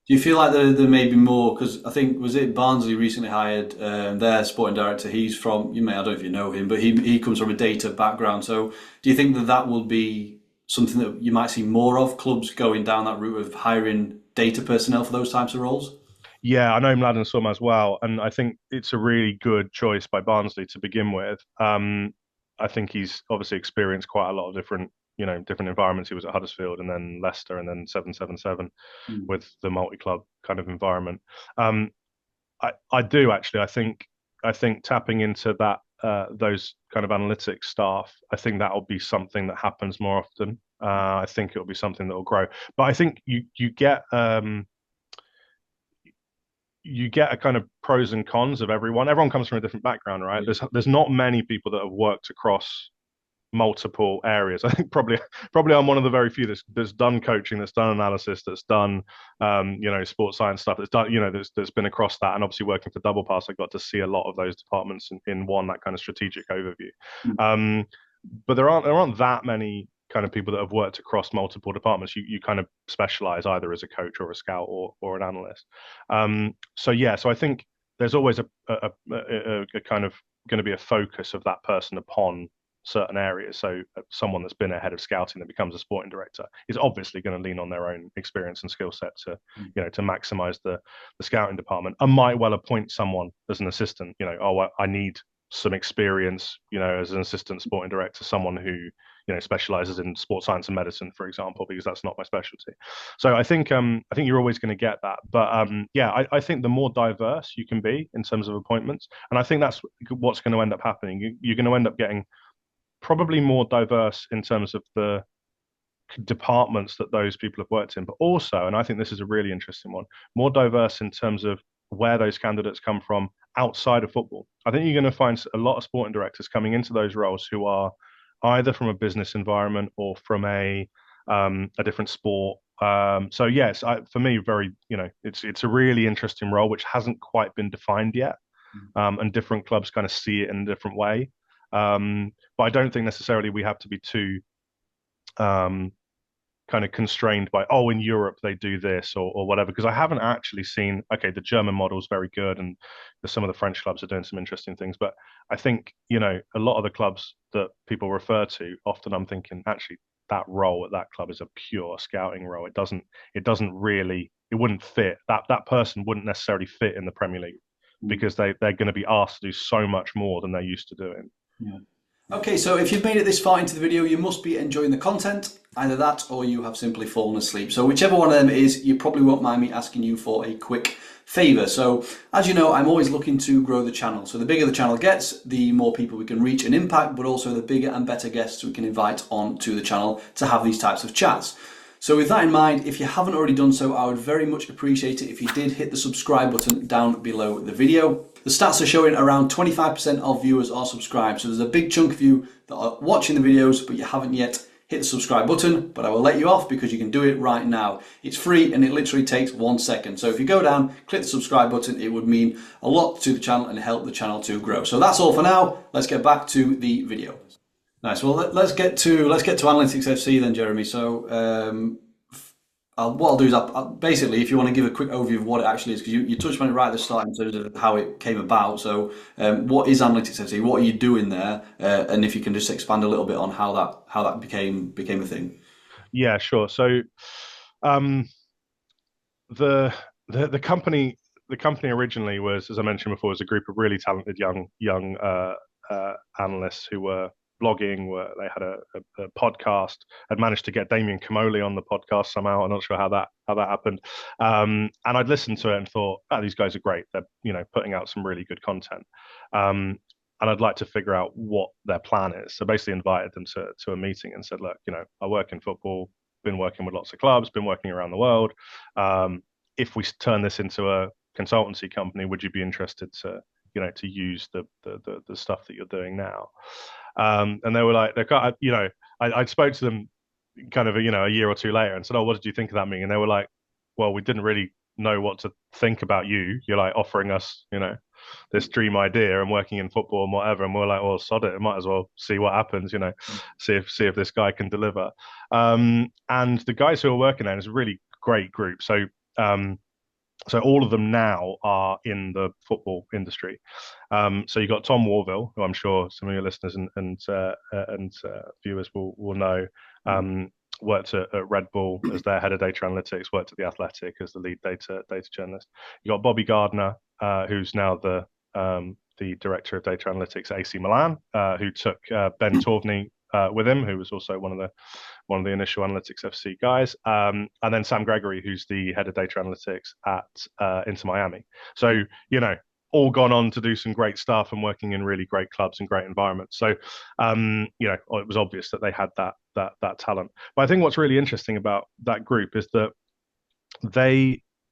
Do you feel like there may be more? Because I think, was it Barnsley recently hired their sporting director? He's from, I don't know if you know him, but he comes from a data background. So do you think that will be something that you might see more of, clubs going down that route of hiring data personnel for those types of roles? Yeah, I know Mladen Suma as well, and I think it's a really good choice by Barnsley to begin with. I think he's obviously experienced quite a lot of different environments. He was at Huddersfield and then Leicester and then 777 with the multi-club kind of environment. I do actually. I think tapping into that those kind of analytics staff, I think that will be something that happens more often. I think it will be something that will grow. But I think you get a kind of pros and cons of everyone. Everyone comes from a different background, right? There's not many people that have worked across multiple areas. I think probably I'm one of the very few that's done coaching, that's done analysis, that's done sports science stuff, that's done that's been across that. And obviously working for Double Pass, I got to see a lot of those departments in one, that kind of strategic overview. But there aren't that many kind of people that have worked across multiple departments. You kind of specialize either as a coach or a scout or an analyst. So I think there's always a kind of going to be a focus of that person upon certain areas. So someone that's been a head of scouting that becomes a sporting director is obviously going to lean on their own experience and skill set to, to maximize the scouting department, and might well appoint someone as an assistant. I need some experience, as an assistant sporting director, someone who specializes in sports science and medicine, for example, because that's not my specialty. So I think you're always going to get that, but yeah, I think the more diverse you can be in terms of appointments, and I think that's what's going to end up happening. You're going to end up getting probably more diverse in terms of the departments that those people have worked in, but also, and I think this is a really interesting one, more diverse in terms of where those candidates come from outside of football. I think you're going to find a lot of sporting directors coming into those roles who are either from a business environment or from a different sport. So yes, for me, very, it's a really interesting role which hasn't quite been defined yet, and different clubs kind of see it in a different way. But I don't think necessarily we have to be too kind of constrained by, oh, in Europe they do this or whatever, because I haven't actually seen, okay, the German model is very good and some of the French clubs are doing some interesting things, but I think a lot of the clubs that people refer to, often I'm thinking actually that role at that club is a pure scouting role. It wouldn't fit, that person wouldn't necessarily fit in the Premier League, because they're going to be asked to do so much more than they're used to doing. Yeah. Okay, so if you've made it this far into the video, you must be enjoying the content. Either that or you have simply fallen asleep. So whichever one of them it is, you probably won't mind me asking you for a quick favour. So as you know, I'm always looking to grow the channel. So the bigger the channel gets, the more people we can reach and impact, but also the bigger and better guests we can invite onto the channel to have these types of chats. So with that in mind, if you haven't already done so, I would very much appreciate it if you did hit the subscribe button down below the video. The stats are showing around 25% of viewers are subscribed. So there's a big chunk of you that are watching the videos, but you haven't yet hit the subscribe button, but I will let you off because you can do it right now. It's free and it literally takes 1 second. So if you go down, click the subscribe button, it would mean a lot to the channel and help the channel to grow. So that's all for now. Let's get back to the video. Nice. Well, let's get to Analytics FC then, Jeremy. So what I'll do is basically, if you want to give a quick overview of what it actually is, because you touched on it right at the start in terms of how it came about. So what is Analytics FC? What are you doing there? And if you can just expand a little bit on how that became a thing. Yeah, sure. So um, the company originally was, as I mentioned before, was a group of really talented young analysts who were blogging. They had a podcast. Had managed to get Damien Comolli on the podcast somehow. I'm not sure how that happened. And I'd listened to it and thought, oh, these guys are great. They're putting out some really good content. And I'd like to figure out what their plan is. So basically invited them to a meeting and said, look, I work in football, been working with lots of clubs, been working around the world. If we turn this into a consultancy company, would you be interested to use the stuff that you're doing now? And they were like, I spoke to them kind of, a year or two later and said, oh, what did you think of that meeting? And they were like, well, we didn't really know what to think about you. You're like offering us, this dream idea and working in football and whatever. And we're like, well, sod it. Might as well see what happens, see if this guy can deliver. And the guys who are working there is a really great group. So all of them now are in the football industry. So you've got Tom Warville, who I'm sure some of your listeners and viewers will know. Worked at Red Bull as their head of data analytics. Worked at the Athletic as the lead data journalist. You got Bobby Gardner, who's now the director of data analytics at AC Milan, who took Ben Torvney with him, who was also one of the initial Analytics FC guys, and then Sam Gregory, who's the head of data analytics at Inter Miami. So all gone on to do some great stuff and working in really great clubs and great environments. So it was obvious that they had that talent. But I think what's really interesting about that group is that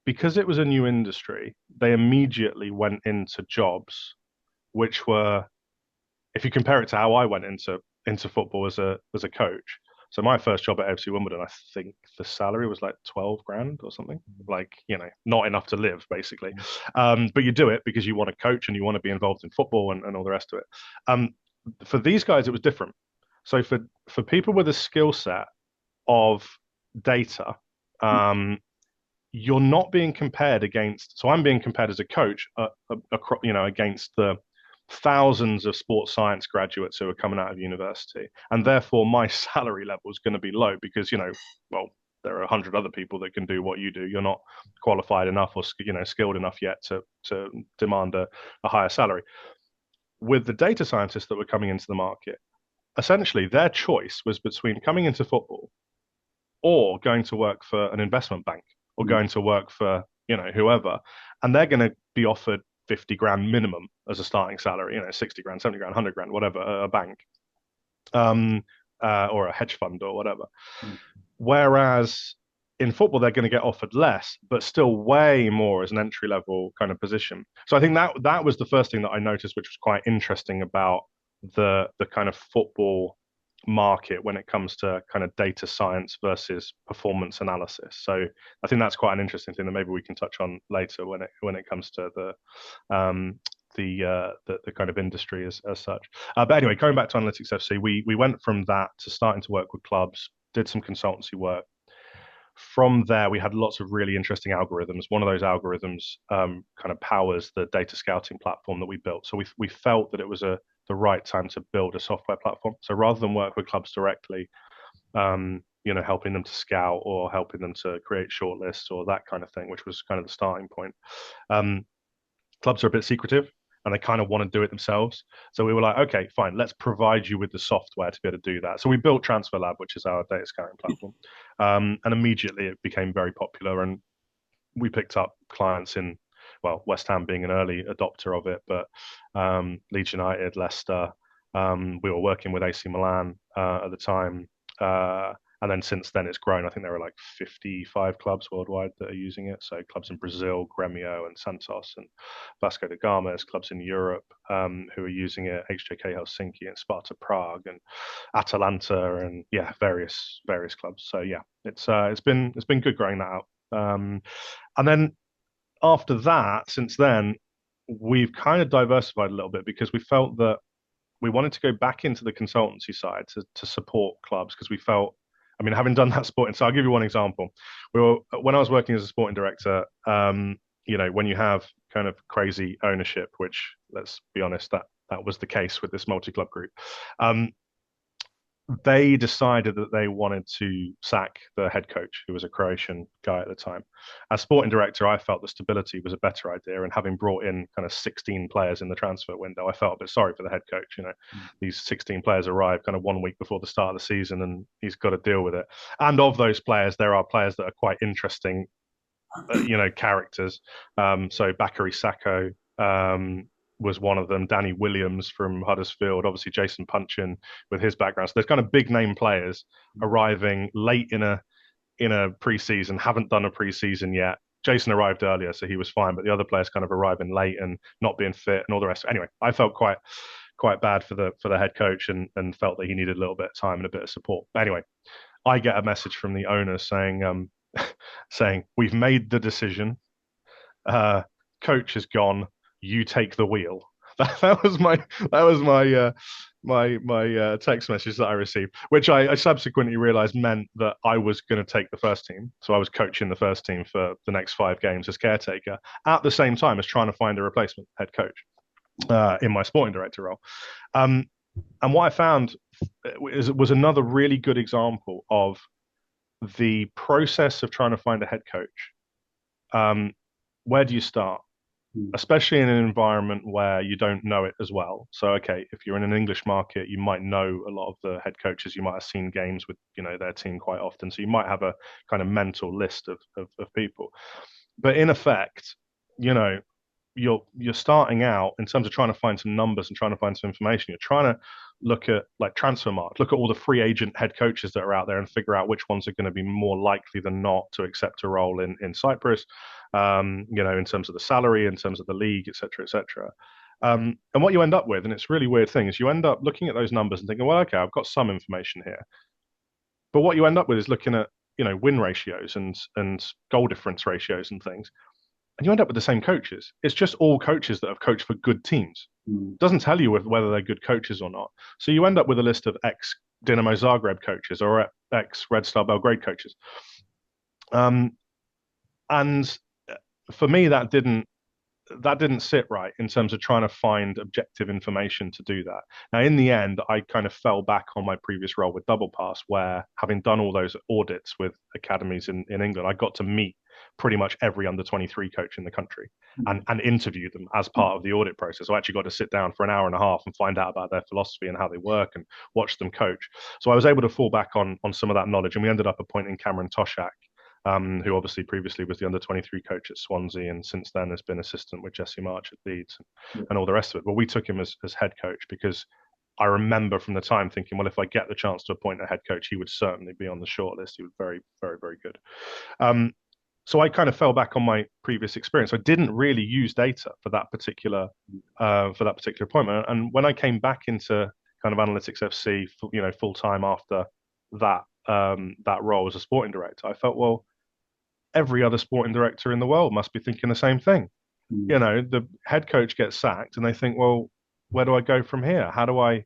because it was a new industry, they immediately went into jobs which were, if you compare it to how I went into football as a coach. So my first job at FC Wimbledon, I think the salary was like 12 grand or something, like, not enough to live basically. But you do it because you want to coach and you want to be involved in football and all the rest of it. For these guys, it was different. So for people with a skill set of data, you're not being compared against. So I'm being compared as a coach, against the thousands of sports science graduates who are coming out of university, and therefore my salary level is going to be low because, well, there are 100 other people that can do what you do. You're not qualified enough or skilled enough yet to demand a higher salary. With the data scientists that were coming into the market, essentially their choice was between coming into football or going to work for an investment bank or going to work for whoever, and they're going to be offered 50 grand minimum as a starting salary, 60 grand, 70 grand, 100 grand, whatever, a bank, or a hedge fund or whatever. Whereas in football, they're going to get offered less, but still way more as an entry level kind of position. So I think that was the first thing that I noticed, which was quite interesting about the kind of football market when it comes to kind of data science versus performance analysis. So I think that's quite an interesting thing that maybe we can touch on later when it comes to the kind of industry as such. But anyway, going back to Analytics FC, we went from that to starting to work with clubs, did some consultancy work. From there, we had lots of really interesting algorithms. One of those algorithms kind of powers the data scouting platform that we built. So we felt that it was the right time to build a software platform. So rather than work with clubs directly, helping them to scout or helping them to create shortlists or that kind of thing, which was kind of the starting point. Clubs are a bit secretive and they kind of want to do it themselves. So we were like, okay, fine, let's provide you with the software to be able to do that. So we built Transfer Lab, which is our data scouting platform. And immediately it became very popular and we picked up clients in, well, West Ham being an early adopter of it, but Leeds United, Leicester, we were working with AC Milan at the time. And then since then it's grown. I think there are like 55 clubs worldwide that are using it. So clubs in Brazil, Grêmio and Santos and Vasco da Gama. There's clubs in Europe who are using it, HJK Helsinki and Sparta Prague and Atalanta and various clubs. So yeah, it's been good growing that out. And then after that, since then, we've kind of diversified a little bit because we felt that we wanted to go back into the consultancy side to support clubs because we felt, I mean, having done that sporting, so I'll give you one example. When I was working as a sporting director, when you have kind of crazy ownership, which let's be honest, that was the case with this multi-club group. They decided that they wanted to sack the head coach, who was a Croatian guy at the time. As sporting director, I felt the stability was a better idea. And having brought in kind of 16 players in the transfer window, I felt a bit sorry for the head coach. These 16 players arrived kind of 1 week before the start of the season, and he's got to deal with it. And of those players, there are players that are quite interesting, characters. So Bakary Sacco, was one of them. Danny Williams from Huddersfield, obviously Jason Punchin with his background. So there's kind of big name players arriving late in a pre-season, haven't done a pre-season yet. Jason arrived earlier, so he was fine, but the other players kind of arriving late and not being fit and all the rest. Anyway, I felt quite bad for the head coach and felt that he needed a little bit of time and a bit of support. But anyway, I get a message from the owner saying saying we've made the decision. Coach is gone. You take the wheel. That was my text message that I received, which I subsequently realized meant that I was going to take the first team. So I was coaching the first team for the next 5 games as caretaker, at the same time as trying to find a replacement head coach in my sporting director role. And what I found was another really good example of the process of trying to find a head coach. Where do you start? Especially in an environment where you don't know it as well. So, okay, if you're in an English market, you might know a lot of the head coaches. You might have seen games with, their team quite often. So you might have a kind of mental list of people. But in effect, you're starting out in terms of trying to find some numbers and trying to find some information. You're trying to look at like Transfermarkt, look at all the free agent head coaches that are out there and figure out which ones are going to be more likely than not to accept a role in Cyprus, in terms of the salary, in terms of the league, et cetera, et cetera. And what you end up with, and it's a really weird thing, is you end up looking at those numbers and thinking, well, okay, I've got some information here. But what you end up with is looking at, win ratios and goal difference ratios and things. And you end up with the same coaches. It's just all coaches that have coached for good teams. It doesn't tell you whether they're good coaches or not. So you end up with a list of ex Dinamo Zagreb coaches or ex Red Star Belgrade coaches. And for me, that didn't that didn't sit right in terms of trying to find objective information to do that. Now, in the end, I kind of fell back on my previous role with Double Pass, where having done all those audits with academies in England, I got to meet pretty much every under 23 coach in the country and interview them as part of the audit process. I actually got to sit down for an hour and a half and find out about their philosophy and how they work and watch them coach. So I was able to fall back on some of that knowledge, and we ended up appointing Cameron Toshak, who obviously previously was the under 23 coach at Swansea, and since then has been assistant with Jesse March at Leeds and all the rest of it. But we took him as head coach because I remember from the time thinking, well, if I get the chance to appoint a head coach, he would certainly be on the shortlist. He was very, very, very good. So I kind of fell back on my previous experience. I didn't really use data for that particular appointment. And when I came back into kind of Analytics FC, full time after that role as a sporting director, I felt, well, every other sporting director in the world must be thinking the same thing. The head coach gets sacked and they think, well, where do I go from here? How do I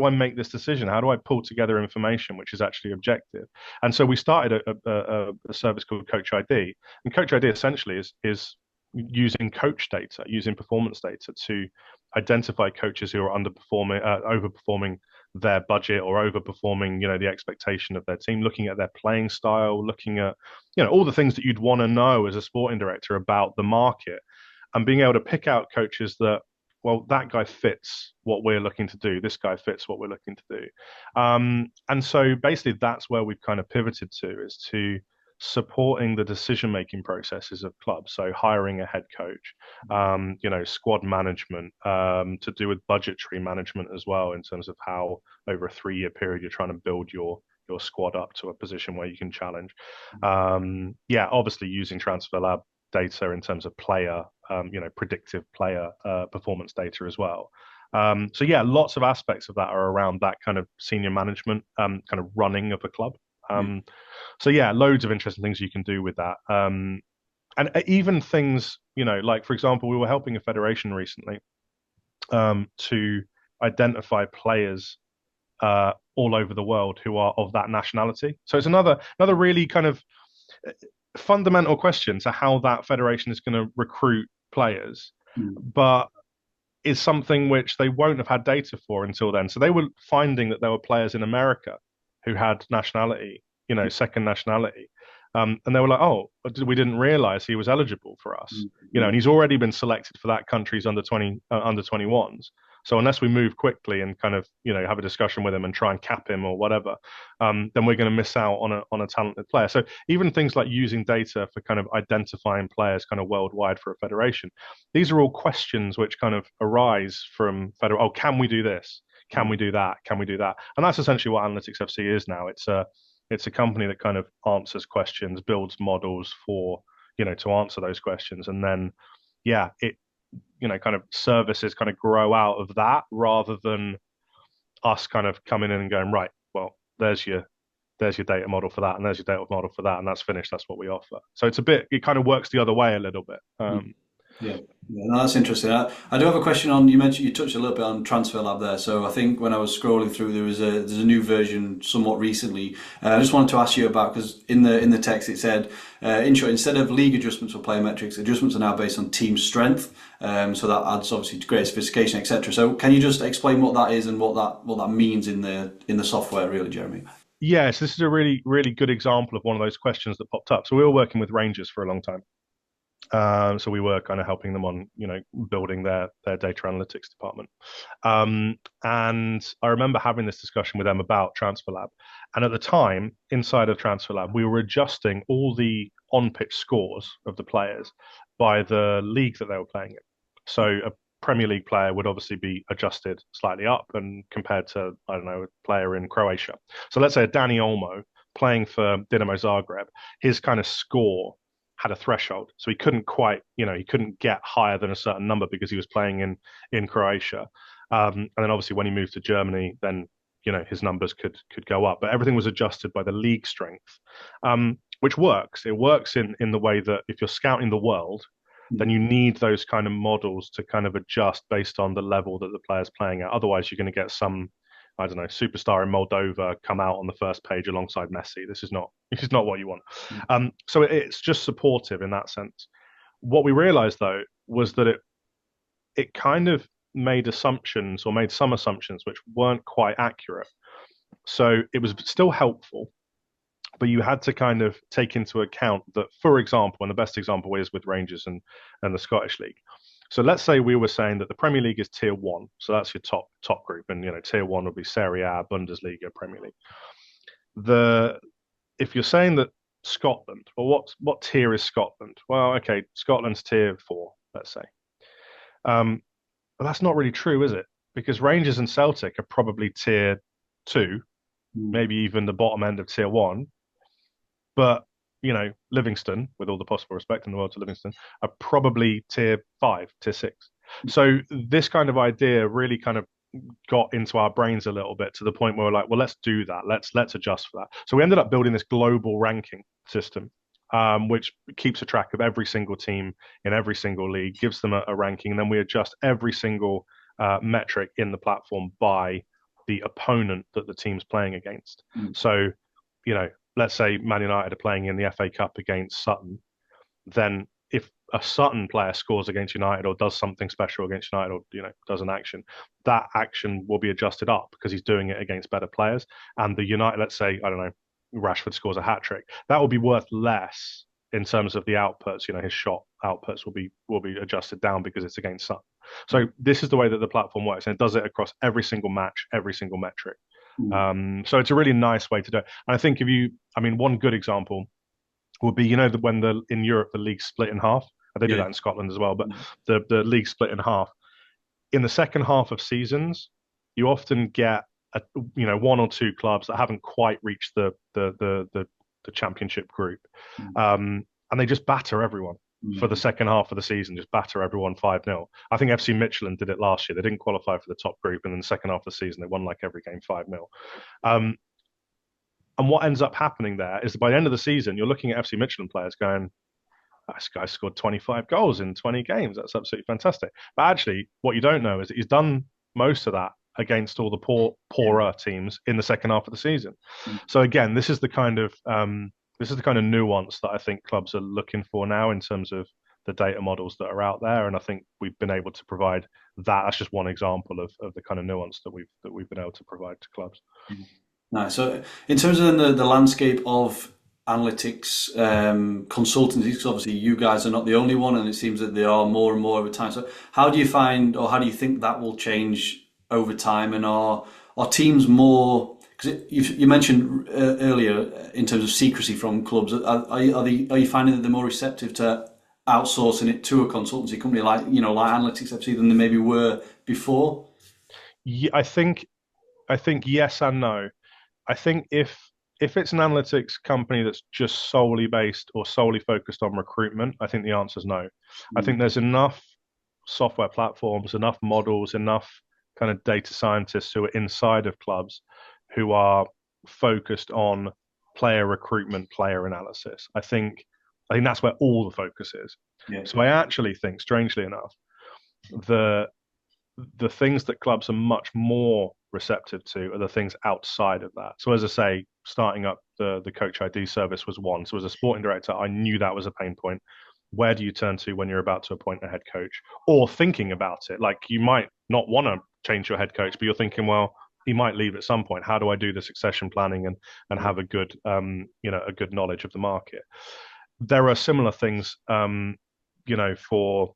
make this decision? How do I pull together information which is actually objective? And so we started a service called Coach ID, and Coach ID essentially is using coach data, using performance data to identify coaches who are underperforming, overperforming their budget or overperforming, the expectation of their team, looking at their playing style, looking at, all the things that you'd want to know as a sporting director about the market, and being able to pick out coaches that, well, that guy fits what we're looking to do. This guy fits what we're looking to do. And so basically that's where we've kind of pivoted to, is to supporting the decision-making processes of clubs. So hiring a head coach, squad management, to do with budgetary management as well, in terms of how over a 3-year period you're trying to build your squad up to a position where you can challenge. Obviously using Transfer Lab data in terms of player, predictive player performance data as well. Lots of aspects of that are around that kind of senior management, kind of running of a club. Loads of interesting things you can do with that. And even things, like, for example, we were helping a federation recently to identify players all over the world who are of that nationality. So it's another really kind of fundamental question to how that federation is going to recruit players, but is something which they won't have had data for until then. So they were finding that there were players in America who had nationality, second nationality. And they were like, oh, we didn't realize he was eligible for us, and he's already been selected for that country's under 21s. So unless we move quickly and kind of, have a discussion with him and try and cap him or whatever, then we're going to miss out on a talented player. So even things like using data for kind of identifying players kind of worldwide for a federation, these are all questions which kind of arise from federal. Oh, can we do this? Can we do that? Can we do that? And that's essentially what Analytics FC is now. It's a company that kind of answers questions, builds models for, to answer those questions. And then, it, kind of services kind of grow out of that, rather than us kind of coming in and going, right, well, there's your data model for that, and there's your data model for that, and that's finished. That's what we offer. So it kind of works the other way a little bit. No, that's interesting. I do have a question on, you touched a little bit on Transfer Lab there. So I think when I was scrolling through, there's a new version somewhat recently. I just wanted to ask you about, because in the text it said, in short, instead of league adjustments for player metrics, adjustments are now based on team strength. So that adds obviously to greater sophistication, etc. So can you just explain what that is and what that means in the software, really, Jeremy? Yes, this is a really, really good example of one of those questions that popped up. So we were working with Rangers for a long time. So we were kind of helping them on, building their data analytics department. And I remember having this discussion with them about Transfer Lab. And at the time, inside of Transfer Lab, we were adjusting all the on-pitch scores of the players by the league that they were playing in. So a Premier League player would obviously be adjusted slightly up and compared to, I don't know, a player in Croatia. So let's say a Dani Olmo playing for Dinamo Zagreb, his kind of score had a threshold, so he couldn't quite, he couldn't get higher than a certain number because he was playing in Croatia. And then obviously when he moved to Germany, then his numbers could go up. But everything was adjusted by the league strength, which works. It works in the way that if you're scouting the world, then you need those kind of models to kind of adjust based on the level that the player's playing at. Otherwise, you're going to get some, I don't know, superstar in Moldova come out on the first page alongside Messi. This is not what you want. So it's just supportive in that sense. What we realized, though, was that it kind of made assumptions or made some assumptions which weren't quite accurate. So it was still helpful, but you had to kind of take into account that, for example, and the best example is with Rangers and the Scottish League. So let's say we were saying that the Premier League is tier one, so that's your top group, and tier one would be Serie A, Bundesliga, Premier League. If you're saying that Scotland, well, what tier is Scotland? Well, okay, Scotland's tier four, let's say. But that's not really true, is it? Because Rangers and Celtic are probably tier two, maybe even the bottom end of tier one. But Livingston, with all the possible respect in the world to Livingston, are probably tier five, tier six. So this kind of idea really kind of got into our brains a little bit, to the point where we're like, well, let's do that. Let's adjust for that. So we ended up building this global ranking system, which keeps a track of every single team in every single league, gives them a ranking, and then we adjust every single metric in the platform by the opponent that the team's playing against. So, let's say Man United are playing in the FA Cup against Sutton, then if a Sutton player scores against United or does something special against United, or does an action, that action will be adjusted up because he's doing it against better players. And the United, let's say, I don't know, Rashford scores a hat trick, that will be worth less in terms of the outputs. His shot outputs will be adjusted down because it's against Sutton. So this is the way that the platform works, and it does it across every single match, every single metric. So it's a really nice way to do it. And I think one good example would be, when in Europe the league split in half. They do that in Scotland as well, but the league split in half. In the second half of seasons, you often get one or two clubs that haven't quite reached the championship group, and they just batter everyone. For the second half of the season, just batter everyone 5-0. I think FC Midtjylland did it last year. They didn't qualify for the top group, and then the second half of the season, they won like every game 5-0. And what ends up happening there is that by the end of the season, you're looking at FC Midtjylland players going, this guy scored 25 goals in 20 games. That's absolutely fantastic. But actually, what you don't know is that he's done most of that against all the poorer teams in the second half of the season. So again, this is the kind of nuance that I think clubs are looking for now in terms of the data models that are out there, and I think we've been able to provide that. That's just one example of the kind of nuance that we've been able to provide to clubs. Nice. So in terms of the landscape of analytics consultancies, because obviously you guys are not the only one, and it seems that there are more and more over time. So how do you find, or how do you think that will change over time, and are teams more? Because you mentioned earlier in terms of secrecy from clubs, are you finding that they're more receptive to outsourcing it to a consultancy company like Analytics FC than they maybe were before? Yeah, I think yes and no. I think if it's an analytics company that's just solely based or solely focused on recruitment, I think the answer is no. I think there's enough software platforms, enough models, enough kind of data scientists who are inside of clubs who are focused on player recruitment, player analysis. I think that's where all the focus is. Yeah. So I actually think, strangely enough, the things that clubs are much more receptive to are the things outside of that. So as I say, starting up the Coach ID service was one. So as a sporting director, I knew that was a pain point. Where do you turn to when you're about to appoint a head coach, or thinking about it? Like, you might not want to change your head coach, but you're thinking, well, he might leave at some point. How do I do the succession planning and have a good a good knowledge of the market? There are similar things for,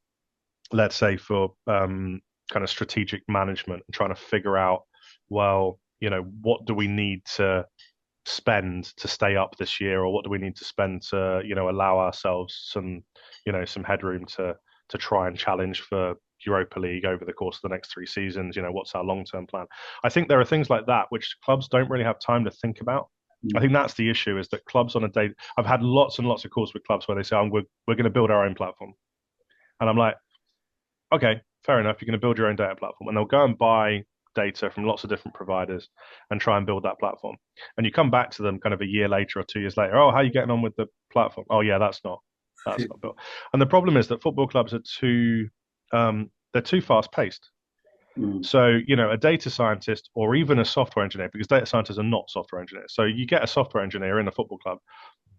let's say, for kind of strategic management and trying to figure out, well, what do we need to spend to stay up this year, or what do we need to spend to allow ourselves some headroom to try and challenge for Europa League over the course of the next 3 seasons. What's our long-term plan? I think there are things like that which clubs don't really have time to think about. I think that's the issue, is that clubs on a day, I've had lots and lots of calls with clubs where they say, we're going to build our own platform, and I'm like, okay, fair enough, you're going to build your own data platform, and they'll go and buy data from lots of different providers and try and build that platform. And you come back to them kind of a year later or 2 years later, how are you getting on with the platform? Oh yeah, that's not built. And the problem is that football clubs are they're too fast paced. So, a data scientist or even a software engineer, because data scientists are not software engineers. So you get a software engineer in a football club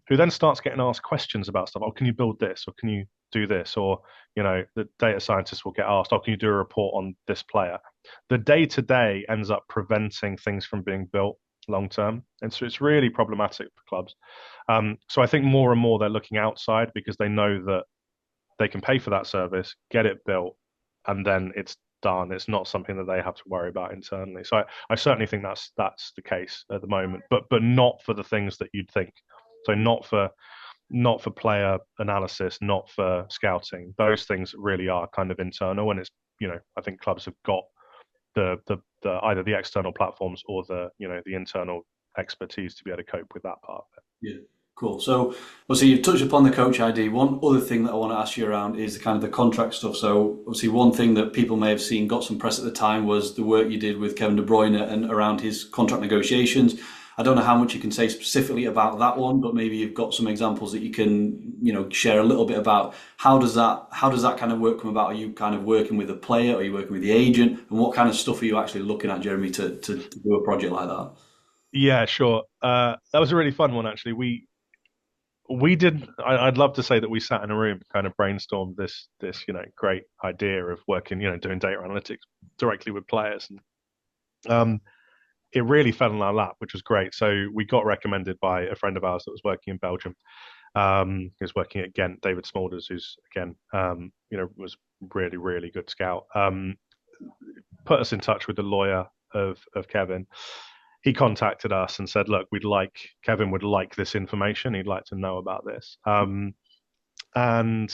who then starts getting asked questions about stuff. Oh, can you build this? Or can you do this, or the data scientists will get asked, oh, can you do a report on this player? The day to day ends up preventing things from being built long term, and so it's really problematic for clubs. So I think more and more they're looking outside because they know that they can pay for that service, get it built, and then it's done. It's not something that they have to worry about internally. So I certainly think that's the case at the moment, but not for the things that you'd think. So not for player analysis, not for scouting. Those things really are kind of internal, and it's I think clubs have got the either the external platforms or the internal expertise to be able to cope with that part of it. Yeah, cool. So, obviously, you've touched upon the coach ID. One other thing that I want to ask you around is the kind of the contract stuff. So, obviously, one thing that people may have seen got some press at the time was the work you did with Kevin De Bruyne and around his contract negotiations. I don't know how much you can say specifically about that one, but maybe you've got some examples that you can, share a little bit about how does that kind of work come about? Are you kind of working with a player? Are you working with the agent? And what kind of stuff are you actually looking at, Jeremy, to do a project like that? Yeah, sure. That was a really fun one, actually. We did. I'd love to say that we sat in a room, kind of brainstormed this great idea of working, doing data analytics directly with players, and it really fell in our lap, which was great. So we got recommended by a friend of ours that was working in Belgium. He was working at Ghent, David Smulders, who's again, was really, really good scout. Put us in touch with the lawyer of Kevin. He contacted us and said, "Look, Kevin would like this information. He'd like to know about this." And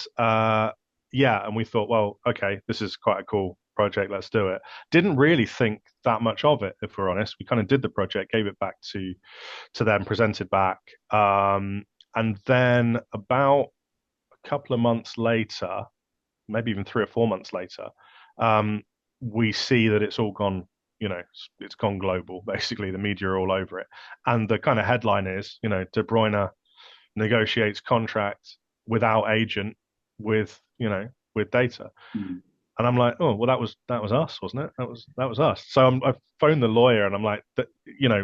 yeah, and we thought, well, okay, this is quite a cool project. Let's do it. Didn't really think that much of it, if we're honest. We kind of did the project, gave it back to them, presented back, and then about a couple of months later, maybe even 3 or 4 months later, we see that it's all gone. It's gone global. Basically, the media are all over it, and the kind of headline is, De Bruyne negotiates contract without agent with data. Mm. And I'm like, oh, well, that was us, wasn't it? That was us. So I phoned the lawyer and I'm like,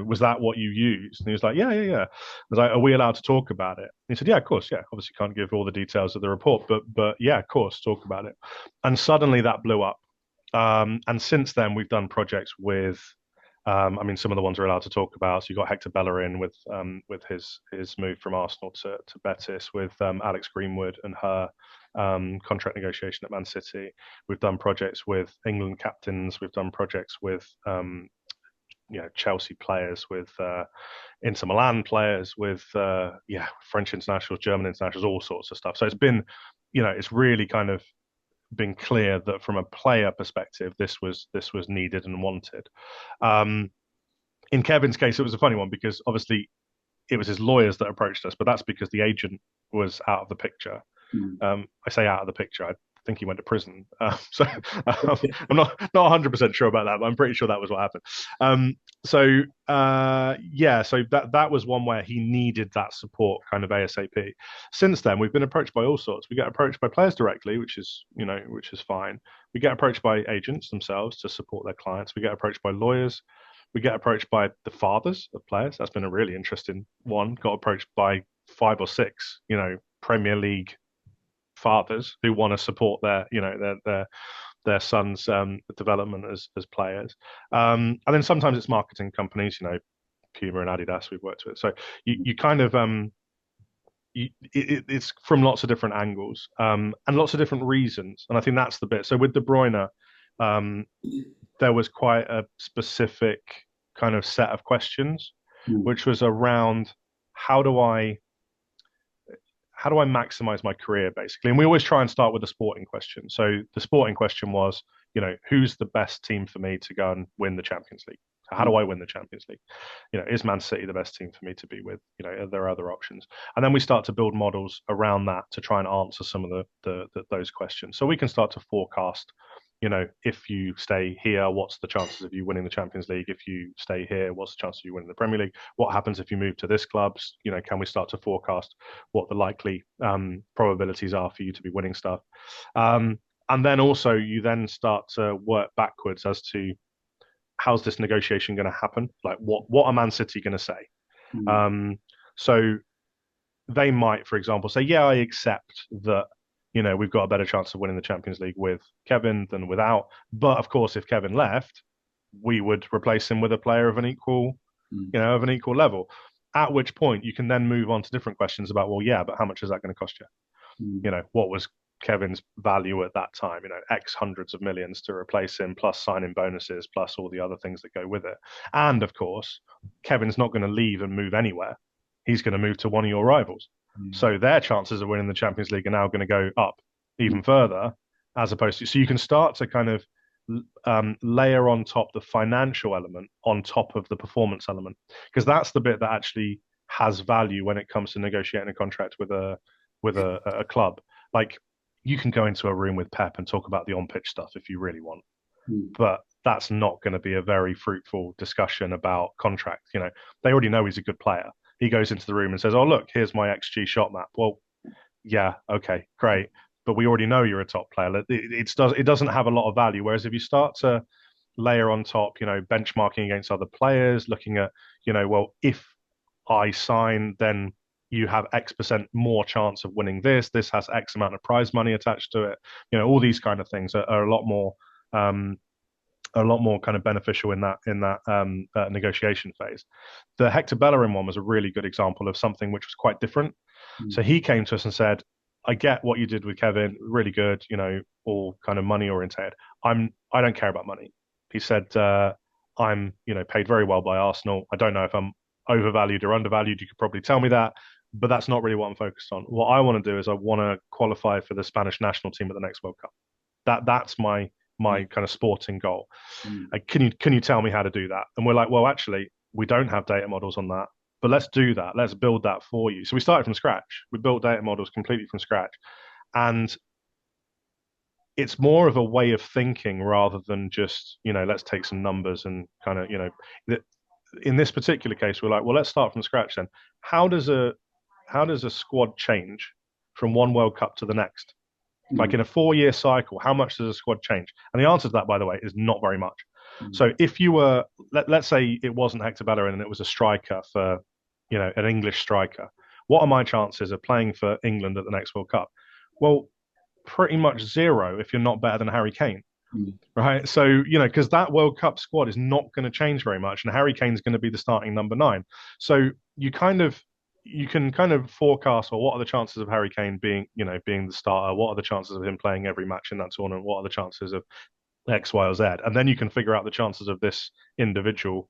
was that what you used? And he was like, yeah, yeah, yeah. I was like, are we allowed to talk about it? And he said, yeah, of course, yeah. Obviously, can't give all the details of the report, but yeah, of course, talk about it. And suddenly that blew up. And since then, we've done projects with. Some of the ones we're allowed to talk about. So you got Hector Bellerin with his move from Arsenal to Betis, with Alex Greenwood and her contract negotiation at Man City. We've done projects with England captains. We've done projects with Chelsea players, with Inter Milan players, with French internationals, German internationals, all sorts of stuff. So it's been, it's really kind of been clear that from a player perspective, this was needed and wanted. In Kevin's case, it was a funny one because obviously it was his lawyers that approached us, but that's because the agent was out of the picture. I say out of the picture. I think he went to prison. I'm not 100% sure about that, but I'm pretty sure that was what happened. So that was one where he needed that support kind of ASAP. Since then, we've been approached by all sorts. We get approached by players directly, which is fine. We get approached by agents themselves to support their clients. We get approached by lawyers. We get approached by the fathers of players. That's been a really interesting one. Got approached by 5 or 6, Premier League fathers who want to support their sons' development as players. And then sometimes it's marketing companies, Puma and Adidas we've worked with. So you kind of it's from lots of different angles and lots of different reasons. And I think that's the bit. So with De Bruyne, there was quite a specific kind of set of questions, which was around how do I maximize my career, basically? And we always try and start with the sporting question. So the sporting question was, who's the best team for me to go and win the Champions League? So how do I win the Champions League? Is Man City the best team for me to be with? Are there other options? And then we start to build models around that to try and answer some of those questions. So we can start to forecast, if you stay here, what's the chances of you winning the Champions League? If you stay here, what's the chance of you winning the Premier League? What happens if you move to this club? Can we start to forecast what the likely probabilities are for you to be winning stuff? And then also you then start to work backwards as to how's this negotiation going to happen? Like what are Man City going to say? So they might, for example, say, yeah, I accept that we've got a better chance of winning the Champions League with Kevin than without. But of course, if Kevin left, we would replace him with a player of an equal level. At which point you can then move on to different questions about, well, yeah, but how much is that going to cost you? What was Kevin's value at that time? X hundreds of millions to replace him, plus signing bonuses, plus all the other things that go with it. And of course, Kevin's not going to leave and move anywhere. He's going to move to one of your rivals. So their chances of winning the Champions League are now going to go up even further, as opposed to. So you can start to kind of layer on top the financial element on top of the performance element, because that's the bit that actually has value when it comes to negotiating a contract with a club. Like, you can go into a room with Pep and talk about the on-pitch stuff if you really want, but that's not going to be a very fruitful discussion about contract. They already know he's a good player. He goes into the room and says, "Oh, look, here's my XG shot map." Well, yeah, okay, great, but we already know you're a top player. It doesn't have a lot of value. Whereas if you start to layer on top, benchmarking against other players, looking at, well, if I sign, then you have X% more chance of winning this. This has X amount of prize money attached to it. All these kind of things are a lot more kind of beneficial in that negotiation phase. The Hector Bellerin one was a really good example of something which was quite different. So he came to us and said, "I get what you did with Kevin, really good, all kind of money oriented. I don't care about money." He said, "I'm paid very well by Arsenal. I don't know if I'm overvalued or undervalued. You could probably tell me that, but that's not really what I'm focused on. What I want to do is I want to qualify for the Spanish national team at the next World Cup. That's my kind of sporting goal. Can you tell me how to do that?" And we're like, "Well, actually, we don't have data models on that, but let's do that. Let's build that for you." So we started from scratch. We built data models completely from scratch, and it's more of a way of thinking rather than just let's take some numbers and kind of in this particular case, we're like, well, let's start from scratch then. How does a squad change from one World Cup to the next? Like in a 4-year cycle, how much does a squad change? And the answer to that, by the way, is not very much. So if you were, let's say it wasn't Hector Bellerin and it was a striker for, an English striker, what are my chances of playing for England at the next World Cup? Well, pretty much zero if you're not better than Harry Kane. Right. So, because that World Cup squad is not going to change very much, and Harry Kane's going to be the starting number 9. So you can kind of forecast, well, what are the chances of Harry Kane being the starter? What are the chances of him playing every match in that tournament? What are the chances of X, Y, or Z? And then you can figure out the chances of this individual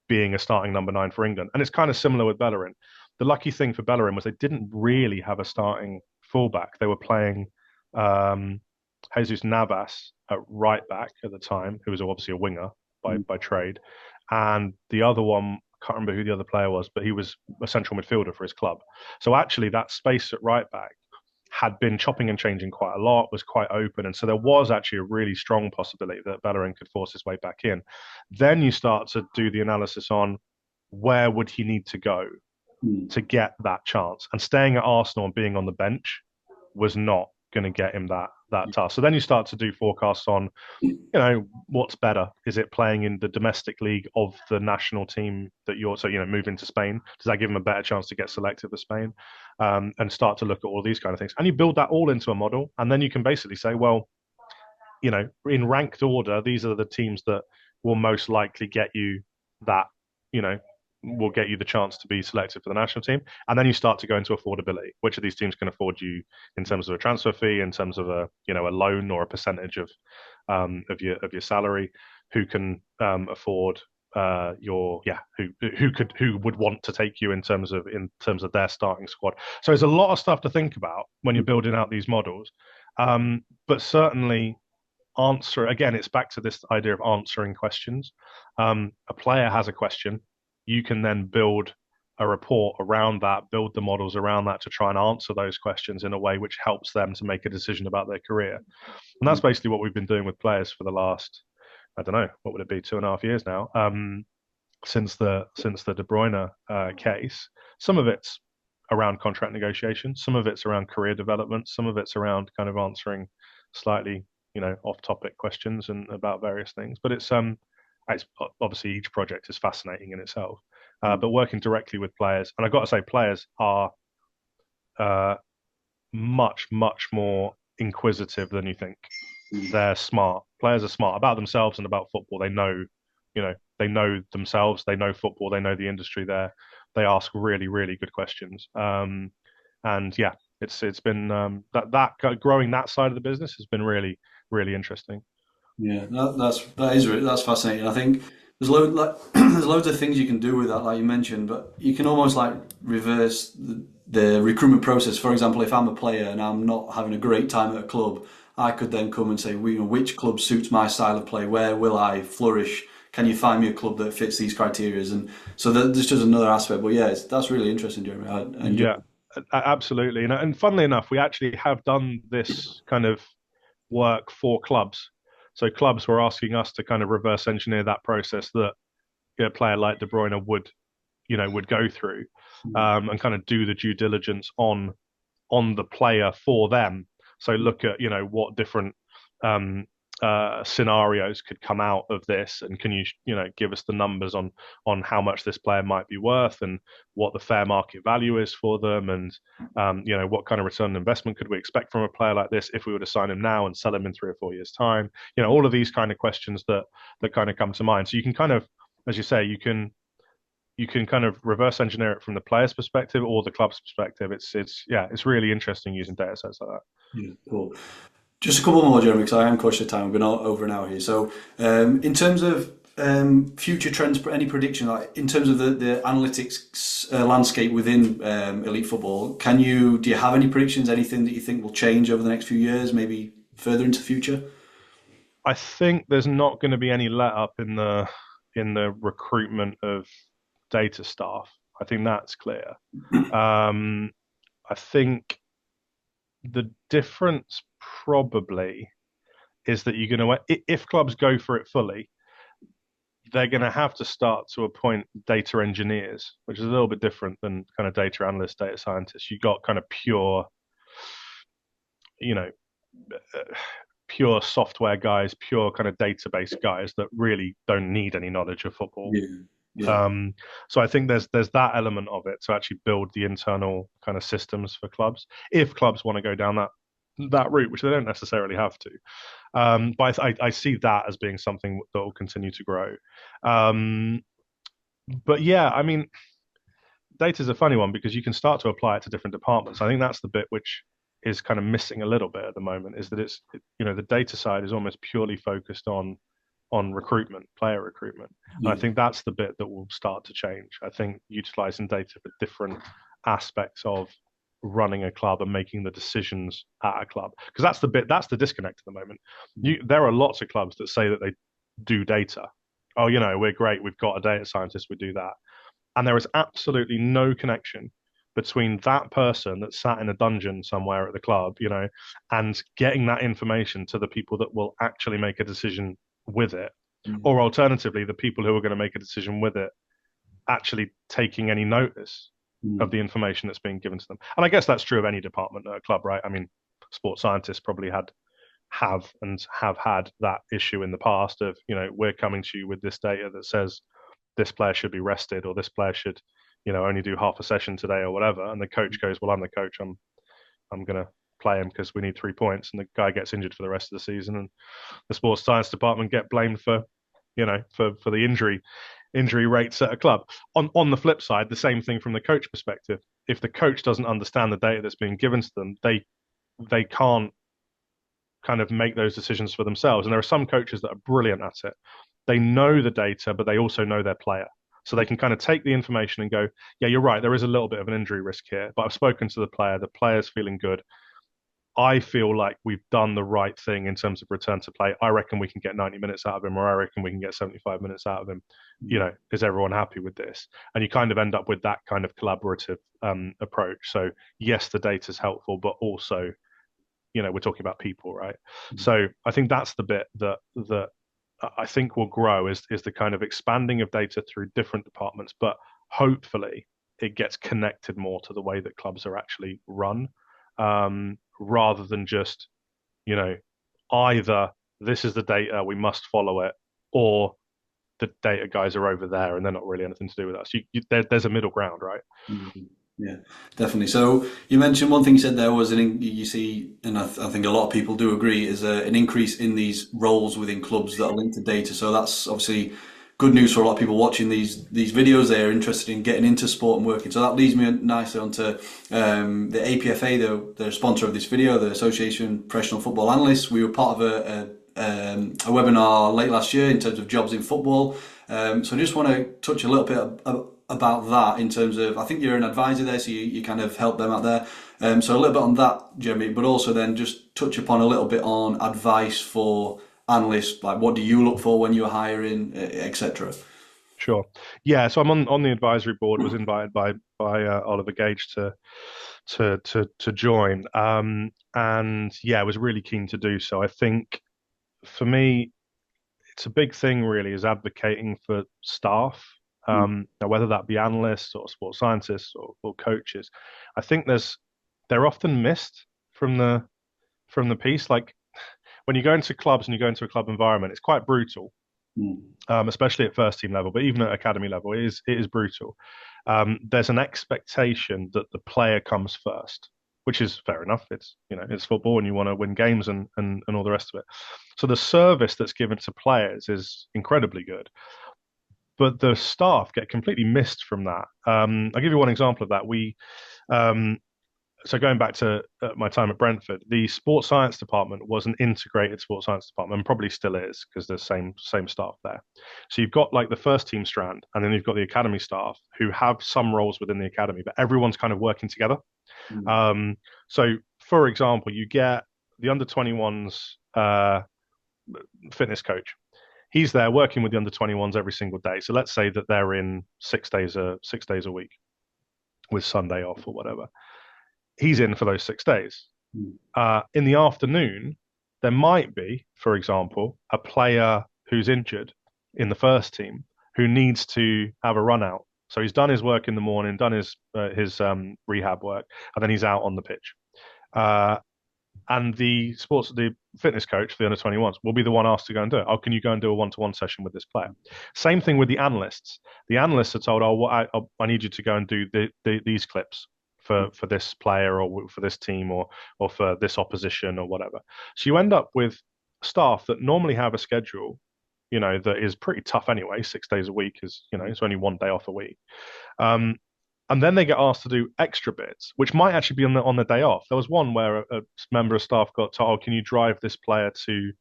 being a starting number 9 for England. And it's kind of similar with Bellerin. The lucky thing for Bellerin was they didn't really have a starting fullback. They were playing Jesus Navas at right back at the time, who was obviously a winger by trade. And the other one, I can't remember who the other player was, but he was a central midfielder for his club. So actually that space at right back had been chopping and changing quite a lot, was quite open. And so there was actually a really strong possibility that Bellerin could force his way back in. Then you start to do the analysis on where would he need to go to get that chance. And staying at Arsenal and being on the bench was not going to get him that task. So then you start to do forecasts on, what's better? Is it playing in the domestic league of the national team that you're, so, moving to Spain? Does that give him a better chance to get selected for Spain? And start to look at all these kind of things. And you build that all into a model. And then you can basically say, well, in ranked order, these are the teams that will most likely get you that, will get you the chance to be selected for the national team. And then you start to go into affordability. Which of these teams can afford you in terms of a transfer fee, in terms of a loan or a percentage of your salary? Who can afford who would want to take you in terms of their starting squad? So there's a lot of stuff to think about when you're building out these models. But certainly it's back to this idea of answering questions. A player has a question. You can then build a report around that, build the models around that to try and answer those questions in a way which helps them to make a decision about their career. And that's basically what we've been doing with players for the last, I don't know, what would it be, 2.5 years now, since the De Bruyne case. Some of it's around contract negotiation, some of it's around career development, some of it's around kind of answering slightly, off-topic questions and about various things. But it's obviously each project is fascinating in itself, but working directly with players, and I've got to say, players are much, much more inquisitive than you think. Mm. They're smart. Players are smart about themselves and about football. They know themselves. They know football. They know the industry. They ask really, really good questions. And yeah, it's been that growing that side of the business has been really, really interesting. Yeah, that's fascinating. I think there's loads of things you can do with that, like you mentioned, but you can almost like reverse the recruitment process. For example, if I'm a player and I'm not having a great time at a club, I could then come and say, well, which club suits my style of play? Where will I flourish? Can you find me a club that fits these criteria? And so there's just another aspect. But yeah, that's really interesting, Jeremy. I enjoy. Yeah, absolutely. And funnily enough, we actually have done this kind of work for clubs. So clubs were asking us to kind of reverse engineer that process that a player like De Bruyne would go through, and kind of do the due diligence on the player for them. So look at what different um, scenarios could come out of this, and can you give us the numbers on how much this player might be worth, and what the fair market value is for them, and what kind of return on investment could we expect from a player like this if we were to sign him now and sell him in 3 or 4 years' time. All of these kind of questions that kind of come to mind. So you can kind of, as you say, you can kind of reverse engineer it from the player's perspective or the club's perspective. It's really interesting using data sets like that. Yeah, cool. Just a couple more, Jeremy, because I am cautious of time. We've been over an hour here. So, in terms of future trends, any prediction, like in terms of the analytics landscape within elite football, do you have any predictions? Anything that you think will change over the next few years, maybe further into the future? I think there's not going to be any let up in the recruitment of data staff. I think that's clear. Um, I think the difference probably is that you're going to, if clubs go for it fully, they're going to have to start to appoint data engineers, which is a little bit different than kind of data analysts, data scientists. You got kind of you know, pure software guys, pure kind of database guys that really don't need any knowledge of football. Yeah, yeah, Um, so I think there's that element of it to actually build the internal kind of systems for clubs if clubs want to go down that route, which they don't necessarily have to. But I see that as being something that will continue to grow. Um, but yeah, I mean, data is a funny one because you can start to apply it to different departments. I think that's the bit which is kind of missing a little bit at the moment is that the data side is almost purely focused on recruitment, player recruitment. And I yeah. think that's the bit that will start to change. I think utilizing data for different aspects of running a club and making the decisions at a club, because that's the disconnect at the moment. There are lots of clubs that say that they do data. Oh, we're great. We've got a data scientist. We do that. And there is absolutely no connection between that person that sat in a dungeon somewhere at the club, and getting that information to the people that will actually make a decision with it. Or alternatively, the people who are going to make a decision with it actually taking any notice of Mm. the information that's being given to them. And I guess that's true of any department at a club, right? I mean, sports scientists probably have had that issue in the past of, we're coming to you with this data that says this player should be rested or this player should, only do half a session today or whatever. And the coach goes, well, I'm the coach. I'm going to play him because we need 3 points. And the guy gets injured for the rest of the season. And the sports science department get blamed for, for the injury rates at a club. On the flip side, the same thing from the coach perspective. If the coach doesn't understand the data that's being given to them, they can't kind of make those decisions for themselves. And there are some coaches that are brilliant at it. They know the data, but they also know their player. So they can kind of take the information and go, yeah, you're right. There is a little bit of an injury risk here, but I've spoken to the player. The player's feeling good. I feel like we've done the right thing in terms of return to play. I reckon we can get 90 minutes out of him, or I reckon we can get 75 minutes out of him. Is everyone happy with this? And you kind of end up with that kind of collaborative approach. So yes, the data is helpful, but also, we're talking about people, right? So I think that's the bit that I think will grow is the kind of expanding of data through different departments, but hopefully it gets connected more to the way that clubs are actually run, rather than just, you know, either this is the data, we must follow it, or the data guys are over there and they're not really anything to do with us. There's a middle ground, right? Yeah, definitely. So you mentioned one thing you said there was you see, and I think a lot of people do agree, is an increase in these roles within clubs that are linked to data. So that's obviously good news for a lot of people watching these videos. They're interested in getting into sport and working. So that leads me nicely onto the APFA, though the sponsor of this video, the Association of Professional Football Analysts. We were part of a webinar late last year in terms of jobs in football. So I just want to touch a little bit about that in terms of, I think you're an advisor there, so you kind of help them out there. So a little bit on that, Jeremy, but also then just touch upon a little bit on advice for analysts, like what do you look for when you're hiring, etc. Sure. Yeah. So I'm on the advisory board. Was invited by Oliver Gage to join. And yeah, I was really keen to do so. I think for me, it's a big thing really is advocating for staff. Now whether that be analysts or sports scientists or coaches, I think they're often missed from the piece. Like when you go into clubs and you go into a club environment, it's quite brutal, Mm. especially at first team level, but even at academy level, it is brutal. There's an expectation that the player comes first, which is fair enough. It's football, and you want to win games and all the rest of it. So the service that's given to players is incredibly good, but the staff get completely missed from that. I'll give you one example of that. Um, so going back to my time at Brentford, the sports science department was an integrated sports science department, and probably still is because there's same staff there. So you've got like the first team strand, and then you've got the academy staff who have some roles within the academy, but everyone's kind of working together. Mm. Um, so, for example, you get the under 21s fitness coach. He's there working with the under 21s every single day. So let's say that they're in 6 days a week with Sunday off or whatever. He's in for those 6 days. Mm. In the afternoon, there might be, for example, a player who's injured in the first team who needs to have a run out. So he's done his work in the morning, done his rehab work, and then he's out on the pitch. Uh, and the fitness coach for the under 21s will be the one asked to go and do it. Oh, can you go and do a one-to-one session with this player? Same thing with the analysts. The analysts are told, oh, I need you to go and do these clips for this player or for this team or for this opposition or whatever. So you end up with staff that normally have a schedule, that is pretty tough anyway. 6 days a week it's only one day off a week. Um, and then they get asked to do extra bits, which might actually be on the day off. There was one where a member of staff got told, "Can you drive this player to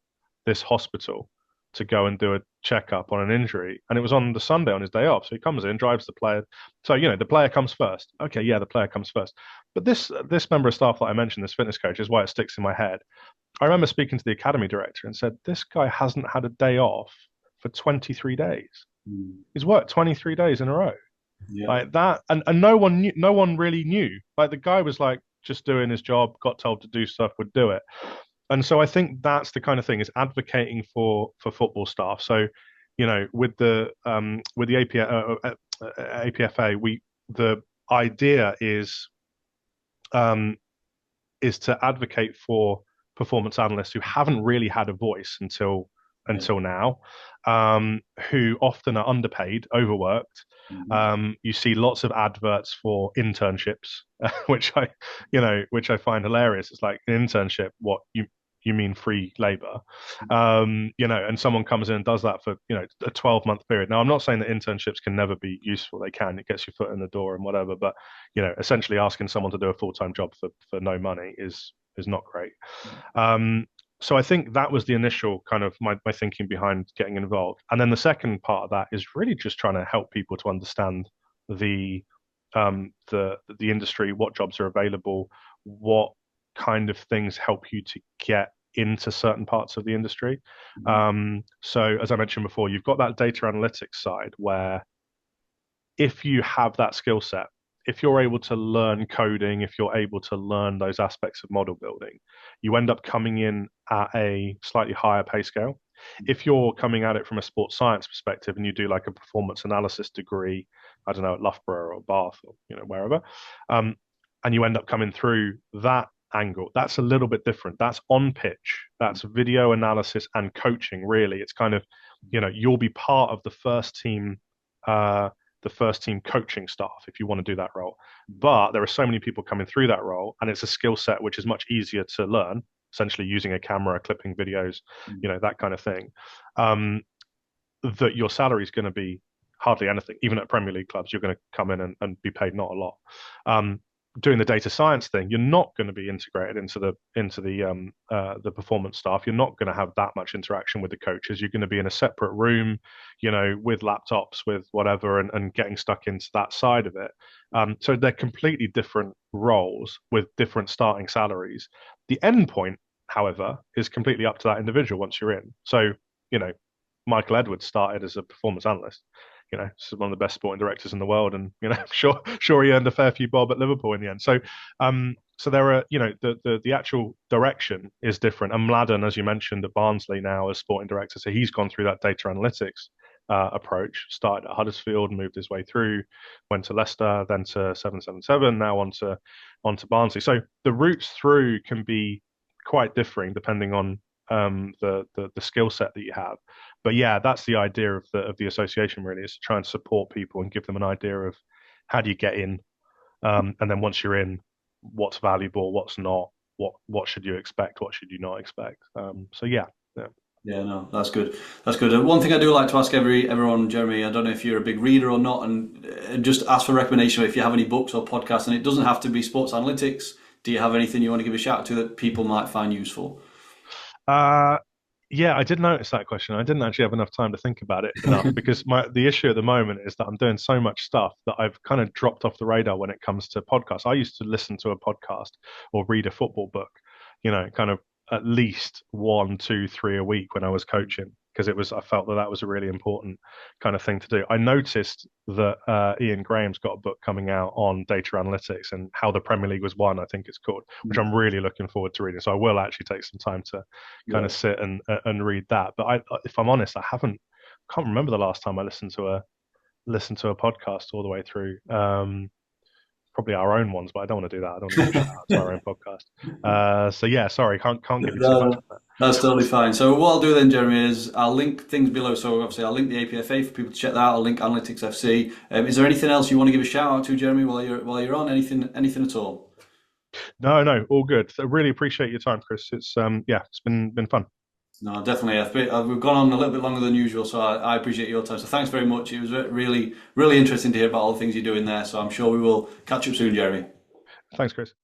this hospital to go and do a checkup on an injury?" And it was on the Sunday on his day off, so he comes in, drives the player. So the player comes first. Okay, yeah, the player comes first. But this member of staff that I mentioned, this fitness coach, is why it sticks in my head. I remember speaking to the academy director and said, "This guy hasn't had a day off for 23 days. Mm. He's worked 23 days in a row." Yeah. Like that, and no one really knew. Like the guy was like just doing his job, got told to do stuff, would do it. And so I think that's the kind of thing is advocating for football staff. So, with the APFA, the idea um, is to advocate for performance analysts who haven't really had a voice until Yeah. until now, who often are underpaid, overworked. Mhm. You see lots of adverts for internships, which I find hilarious. It's like an internship. What you mean free labor? And someone comes in and does that for a 12-month period. Now, I'm not saying that internships can never be useful. They can. It gets your foot in the door and whatever. But essentially asking someone to do a full-time job for no money is not great. So I think that was the initial kind of my thinking behind getting involved. And then the second part of that is really just trying to help people to understand the the industry, what jobs are available, what kind of things help you to get into certain parts of the industry. Mhm. So as I mentioned before, you've got that data analytics side where if you have that skill set, if you're able to learn coding, if you're able to learn those aspects of model building, you end up coming in at a slightly higher pay scale. If you're coming at it from a sports science perspective and you do like a performance analysis degree, I don't know, at Loughborough or Bath or wherever, um, and you end up coming through that angle, that's a little bit different. That's on pitch, that's video analysis and coaching. Really, it's kind of you'll be part of uh, the first team coaching staff if you want to do that role. But there are so many people coming through that role, and it's a skill set which is much easier to learn, essentially using a camera, clipping videos, that kind of thing. That your salary is going to be hardly anything. Even at Premier League clubs, you're going to come in and be paid not a lot. Doing the data science thing, you're not going to be integrated into the performance staff. You're not going to have that much interaction with the coaches. You're going to be in a separate room, with laptops, with whatever, and getting stuck into that side of it. So they're completely different roles with different starting salaries. The end point, however, is completely up to that individual once you're in. So, Michael Edwards started as a performance analyst. He's one of the best sporting directors in the world, and sure he earned a fair few bob at Liverpool in the end. So there are, the actual direction is different. And Mladen, as you mentioned, at Barnsley now as sporting director, so he's gone through that data analytics approach. Started at Huddersfield, moved his way through, went to Leicester, then to 777, now onto Barnsley. So the routes through can be quite differing depending on the skill set that you have. But yeah, that's the idea of the association, really, is to try and support people and give them an idea of how do you get in, and then once you're in, what's valuable, what's not, what should you expect, what should you not expect. So yeah. Yeah, no, that's good. That's good. One thing I do like to ask everyone, Jeremy, I don't know if you're a big reader or not, and just ask for recommendation if you have any books or podcasts, and it doesn't have to be sports analytics. Do you have anything you want to give a shout out to that people might find useful? Yeah, I did notice that question. I didn't actually have enough time to think about it enough because the issue at the moment is that I'm doing so much stuff that I've kind of dropped off the radar when it comes to podcasts. I used to listen to a podcast or read a football book, kind of at least one, two, three a week when I was coaching, because I felt that was a really important kind of thing to do. I noticed that Ian Graham's got a book coming out on data analytics and how the Premier League was won, I think it's called, which I'm really looking forward to reading. So I will actually take some time to kind of sit and read that. But if I'm honest, can't remember the last time I listened to a podcast all the way through. Probably our own ones, but I don't want to do that. I don't want to give a shout out to our own podcast. So yeah, sorry, can't give you too much of that. That's totally fine. So what I'll do then, Jeremy, is I'll link things below. So obviously I'll link the APFA for people to check that out. I'll link Analytics FC. Is there anything else you want to give a shout out to, Jeremy, while you're on? Anything at all? No, all good. I really appreciate your time, Chris. It's it's been fun. No, definitely. We've gone on a little bit longer than usual, so I appreciate your time. So thanks very much. It was really, really interesting to hear about all the things you're doing there. So I'm sure we will catch up soon, Jeremy. Thanks, Chris.